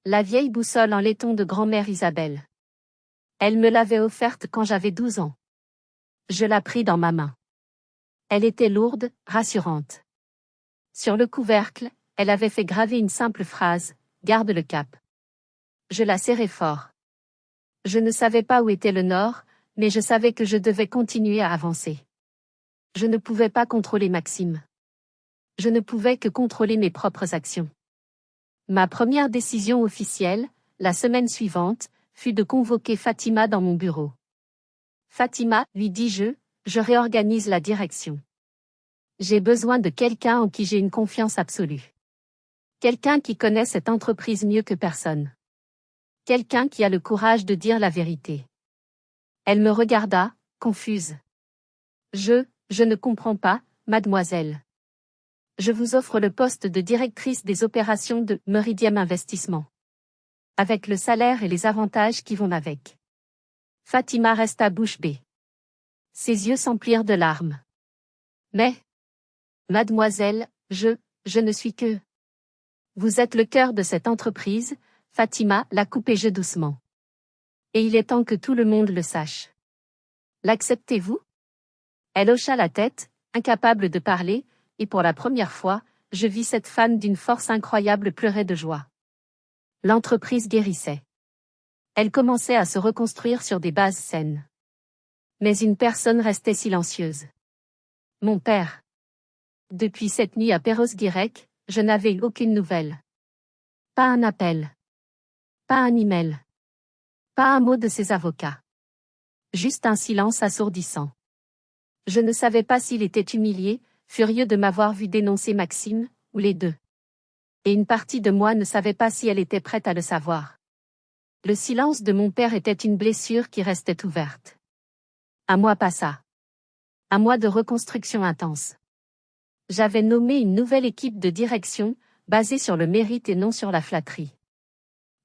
La vieille boussole en laiton de grand-mère Isabelle. Elle me l'avait offerte quand j'avais 12 ans. Je la pris dans ma main. Elle était lourde, rassurante. Sur le couvercle, elle avait fait graver une simple phrase, « Garde le cap ». Je la serrai fort. Je ne savais pas où était le nord, mais je savais que je devais continuer à avancer. Je ne pouvais pas contrôler Maxime. Je ne pouvais que contrôler mes propres actions. Ma première décision officielle, la semaine suivante, fut de convoquer Fatima dans mon bureau. Fatima, lui dis-je, je réorganise la direction. J'ai besoin de quelqu'un en qui j'ai une confiance absolue. Quelqu'un qui connaît cette entreprise mieux que personne. Quelqu'un qui a le courage de dire la vérité. Elle me regarda, confuse. Je ne comprends pas, mademoiselle. Je vous offre le poste de directrice des opérations de Meridiam Investissement. Avec le salaire et les avantages qui vont avec. Fatima resta bouche bée. Ses yeux s'emplirent de larmes. Mais Mademoiselle, je ne suis que... Vous êtes le cœur de cette entreprise, Fatima l'a coupé doucement. Et il est temps que tout le monde le sache. L'acceptez-vous? Elle hocha la tête, incapable de parler, et pour la première fois, je vis cette femme d'une force incroyable pleurer de joie. L'entreprise guérissait. Elle commençait à se reconstruire sur des bases saines. Mais une personne restait silencieuse. Mon père. Depuis cette nuit à Perros-Guirec, je n'avais eu aucune nouvelle. Pas un appel. Pas un email. Pas un mot de ses avocats. Juste un silence assourdissant. Je ne savais pas s'il était humilié, furieux de m'avoir vu dénoncer Maxime, ou les deux. Et une partie de moi ne savait pas si elle était prête à le savoir. Le silence de mon père était une blessure qui restait ouverte. Un mois passa. Un mois de reconstruction intense. J'avais nommé une nouvelle équipe de direction, basée sur le mérite et non sur la flatterie.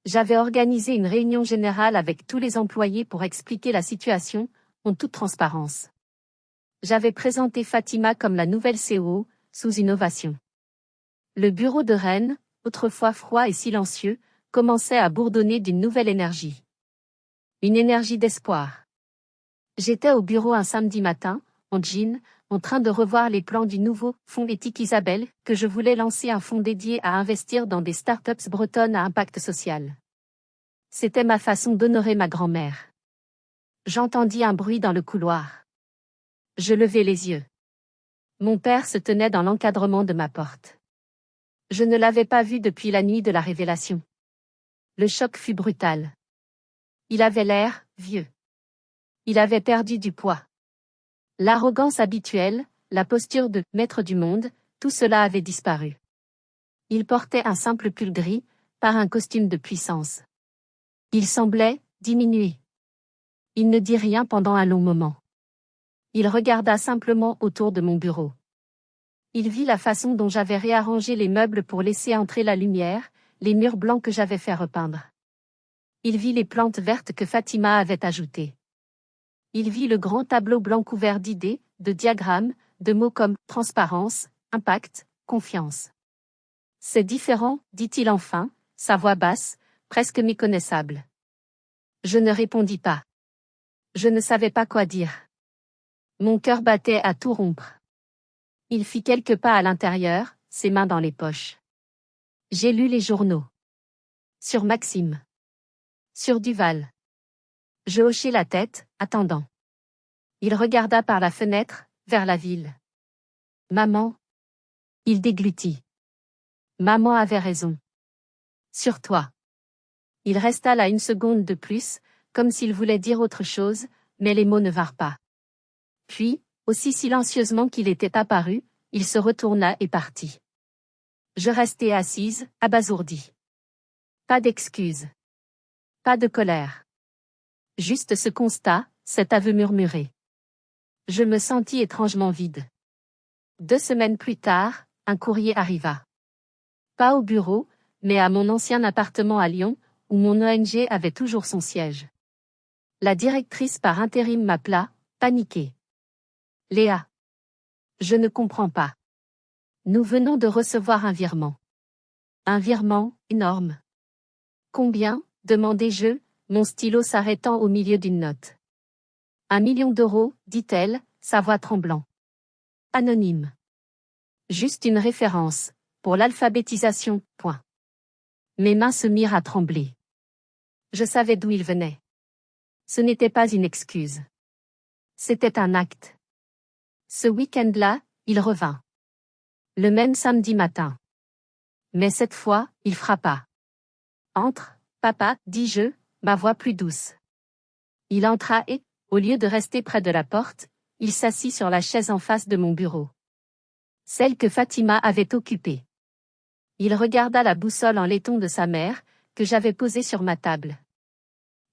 J'avais organisé une réunion générale avec tous les employés pour expliquer la situation, en toute transparence. J'avais présenté Fatima comme la nouvelle CEO, sous une ovation. Le bureau de Rennes, autrefois froid et silencieux, commençait à bourdonner d'une nouvelle énergie. Une énergie d'espoir. J'étais au bureau un samedi matin, en jean, en train de revoir les plans du nouveau fonds éthique Isabelle, que je voulais lancer un fonds dédié à investir dans des startups bretonnes à impact social. C'était ma façon d'honorer ma grand-mère. J'entendis un bruit dans le couloir. Je levai les yeux. Mon père se tenait dans l'encadrement de ma porte. Je ne l'avais pas vu depuis la nuit de la révélation. Le choc fut brutal. Il avait l'air vieux. Il avait perdu du poids. L'arrogance habituelle, la posture de maître du monde, tout cela avait disparu. Il portait un simple pull gris, par un costume de puissance. Il semblait diminuer. Il ne dit rien pendant un long moment. Il regarda simplement autour de mon bureau. Il vit la façon dont j'avais réarrangé les meubles pour laisser entrer la lumière, les murs blancs que j'avais fait repeindre. Il vit les plantes vertes que Fatima avait ajoutées. Il vit le grand tableau blanc couvert d'idées, de diagrammes, de mots comme transparence, impact, confiance. C'est différent, dit-il enfin, sa voix basse, presque méconnaissable. Je ne répondis pas. Je ne savais pas quoi dire. Mon cœur battait à tout rompre. Il fit quelques pas à l'intérieur, ses mains dans les poches. J'ai lu les journaux. Sur Maxime. Sur Duval. Je hochai la tête, attendant. Il regarda par la fenêtre, vers la ville. Maman. Il déglutit. Maman avait raison. Sur toi. Il resta là une seconde de plus, comme s'il voulait dire autre chose, mais les mots ne vinrent pas. Puis, aussi silencieusement qu'il était apparu, il se retourna et partit. Je restai assise, abasourdie. Pas d'excuses. Pas de colère. Juste ce constat, cet aveu murmuré. Je me sentis étrangement vide. 2 semaines plus tard, un courrier arriva. Pas au bureau, mais à mon ancien appartement à Lyon, où mon ONG avait toujours son siège. La directrice par intérim m'appela, paniquée. Léa. Je ne comprends pas. Nous venons de recevoir un virement. Un virement, énorme. Combien, demandai-je, mon stylo s'arrêtant au milieu d'une note. 1 million d'euros, dit-elle, sa voix tremblant. Anonyme. Juste une référence, pour l'alphabétisation, point. Mes mains se mirent à trembler. Je savais d'où il venait. Ce n'était pas une excuse. C'était un acte. Ce week-end-là, il revint. Le même samedi matin. Mais cette fois, il frappa. Entre, papa, dis-je, ma voix plus douce. Il entra et, au lieu de rester près de la porte, il s'assit sur la chaise en face de mon bureau. Celle que Fatima avait occupée. Il regarda la boussole en laiton de sa mère, que j'avais posée sur ma table.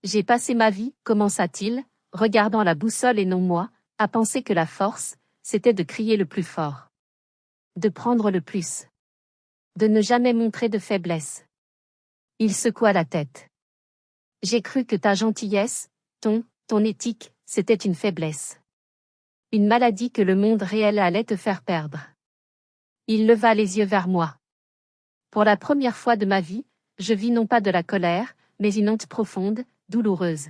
J'ai passé ma vie, commença-t-il, regardant la boussole et non moi, à penser que la force, c'était de crier le plus fort. De prendre le plus. De ne jamais montrer de faiblesse. Il secoua la tête. J'ai cru que ta gentillesse, ton éthique, c'était une faiblesse. Une maladie que le monde réel allait te faire perdre. Il leva les yeux vers moi. Pour la première fois de ma vie, je vis non pas de la colère, mais une honte profonde, douloureuse.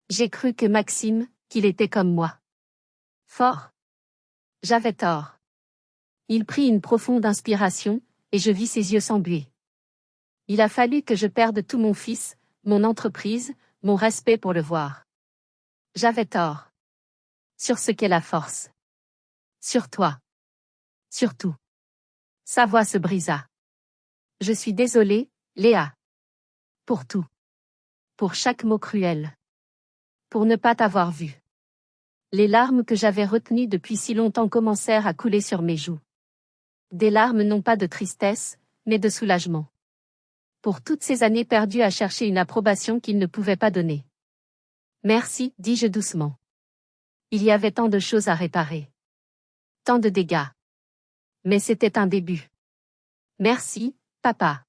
J'ai cru que Maxime, qu'il était comme moi. Fort. J'avais tort. Il prit une profonde inspiration, et je vis ses yeux s'embuer. Il a fallu que je perde tout mon fils, mon entreprise, mon respect pour le voir. J'avais tort. Sur ce qu'est la force. Sur toi. Sur tout. Sa voix se brisa. Je suis désolée, Léa. Pour tout. Pour chaque mot cruel. Pour ne pas t'avoir vu. Les larmes que j'avais retenues depuis si longtemps commencèrent à couler sur mes joues. Des larmes non pas de tristesse, mais de soulagement. Pour toutes ces années perdues à chercher une approbation qu'il ne pouvait pas donner. Merci, dis-je doucement. Il y avait tant de choses à réparer. Tant de dégâts. Mais c'était un début. Merci, papa.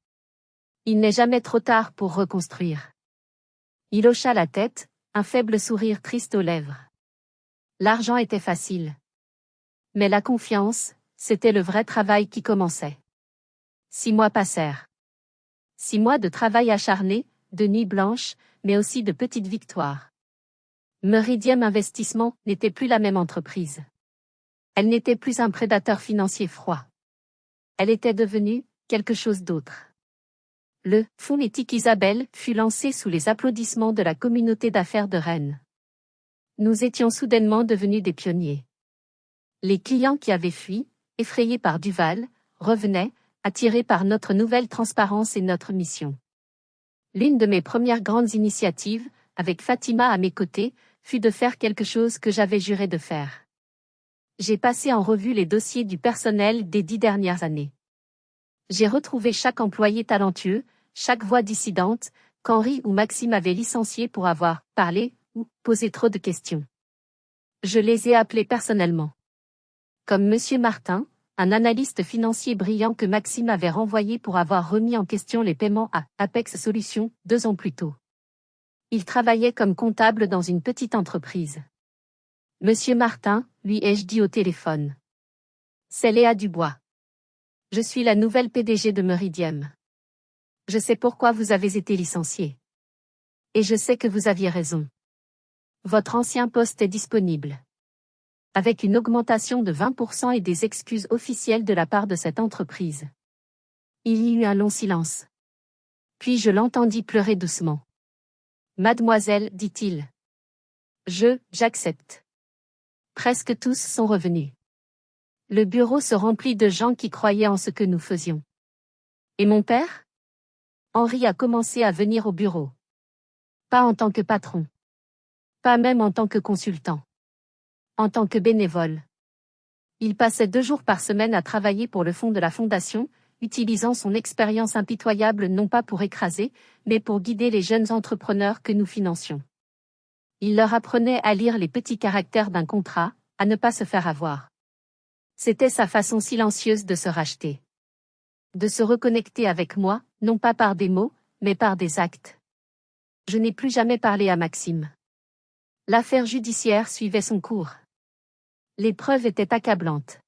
Il n'est jamais trop tard pour reconstruire. Il hocha la tête, un faible sourire triste aux lèvres. L'argent était facile. Mais la confiance, c'était le vrai travail qui commençait. 6 mois passèrent. 6 mois de travail acharné, de nuits blanches, mais aussi de petites victoires. Meridiam Investissement n'était plus la même entreprise. Elle n'était plus un prédateur financier froid. Elle était devenue quelque chose d'autre. Le fonds éthique Isabelle fut lancé sous les applaudissements de la communauté d'affaires de Rennes. Nous étions soudainement devenus des pionniers. Les clients qui avaient fui, effrayés par Duval, revenaient, attirés par notre nouvelle transparence et notre mission. L'une de mes premières grandes initiatives, avec Fatima à mes côtés, fut de faire quelque chose que j'avais juré de faire. J'ai passé en revue les dossiers du personnel des 10 dernières années. J'ai retrouvé chaque employé talentueux, chaque voix dissidente, qu'Henri ou Maxime avaient licencié pour avoir parlé ou posé trop de questions. Je les ai appelés personnellement. Comme Monsieur Martin, un analyste financier brillant que Maxime avait renvoyé pour avoir remis en question les paiements à Apex Solutions 2 ans plus tôt. Il travaillait comme comptable dans une petite entreprise. Monsieur Martin, lui ai-je dit au téléphone. C'est Léa Dubois. Je suis la nouvelle PDG de Meridiam. Je sais pourquoi vous avez été licencié. Et je sais que vous aviez raison. Votre ancien poste est disponible. Avec une augmentation de 20% et des excuses officielles de la part de cette entreprise. Il y eut un long silence. Puis je l'entendis pleurer doucement. Mademoiselle, dit-il. J'accepte. Presque tous sont revenus. Le bureau se remplit de gens qui croyaient en ce que nous faisions. Et mon père? Henri a commencé à venir au bureau. Pas en tant que patron. Pas même en tant que consultant. En tant que bénévole. Il passait 2 jours par semaine à travailler pour le fonds de la fondation, utilisant son expérience impitoyable non pas pour écraser, mais pour guider les jeunes entrepreneurs que nous financions. Il leur apprenait à lire les petits caractères d'un contrat, à ne pas se faire avoir. C'était sa façon silencieuse de se racheter. De se reconnecter avec moi, non pas par des mots, mais par des actes. Je n'ai plus jamais parlé à Maxime. L'affaire judiciaire suivait son cours. Les preuves étaient accablantes.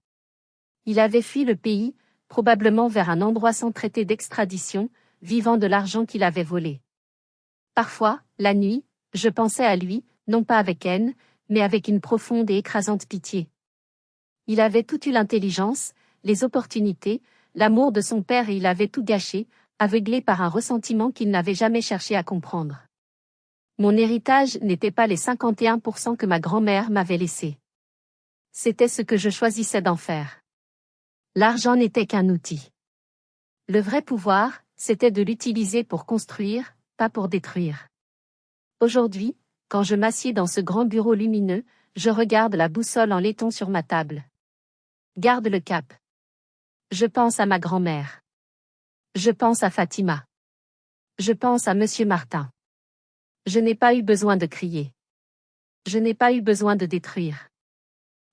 Il avait fui le pays, probablement vers un endroit sans traité d'extradition, vivant de l'argent qu'il avait volé. Parfois, la nuit, je pensais à lui, non pas avec haine, mais avec une profonde et écrasante pitié. Il avait toute eu l'intelligence, les opportunités, l'amour de son père et il avait tout gâché, aveuglé par un ressentiment qu'il n'avait jamais cherché à comprendre. Mon héritage n'était pas les 51% que ma grand-mère m'avait laissés. C'était ce que je choisissais d'en faire. L'argent n'était qu'un outil. Le vrai pouvoir, c'était de l'utiliser pour construire, pas pour détruire. Aujourd'hui, quand je m'assieds dans ce grand bureau lumineux, je regarde la boussole en laiton sur ma table. Garde le cap. Je pense à ma grand-mère. Je pense à Fatima. Je pense à Monsieur Martin. Je n'ai pas eu besoin de crier. Je n'ai pas eu besoin de détruire.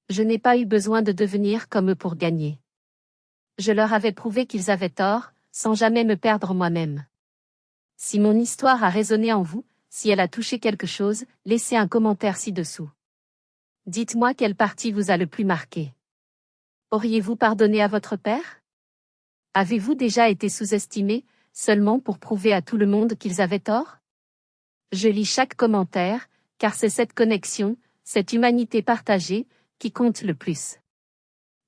Je n'ai pas eu besoin de devenir comme eux pour gagner. Je leur avais prouvé qu'ils avaient tort, sans jamais me perdre moi-même. Si mon histoire a résonné en vous, si elle a touché quelque chose, laissez un commentaire ci-dessous. Dites-moi quelle partie vous a le plus marqué. Auriez-vous pardonné à votre père? Avez-vous déjà été sous-estimé, seulement pour prouver à tout le monde qu'ils avaient tort? Je lis chaque commentaire, car c'est cette connexion, cette humanité partagée, qui compte le plus.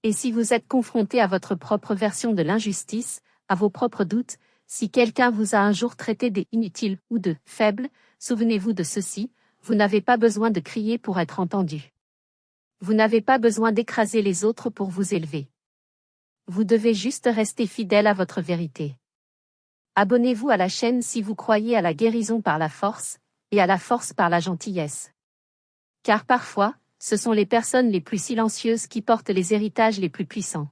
Et si vous êtes confronté à votre propre version de l'injustice, à vos propres doutes, si quelqu'un vous a un jour traité d'inutile ou de faible, souvenez-vous de ceci, vous n'avez pas besoin de crier pour être entendu. Vous n'avez pas besoin d'écraser les autres pour vous élever. Vous devez juste rester fidèle à votre vérité. Abonnez-vous à la chaîne si vous croyez à la guérison par la force, et à la force par la gentillesse. Car parfois, ce sont les personnes les plus silencieuses qui portent les héritages les plus puissants.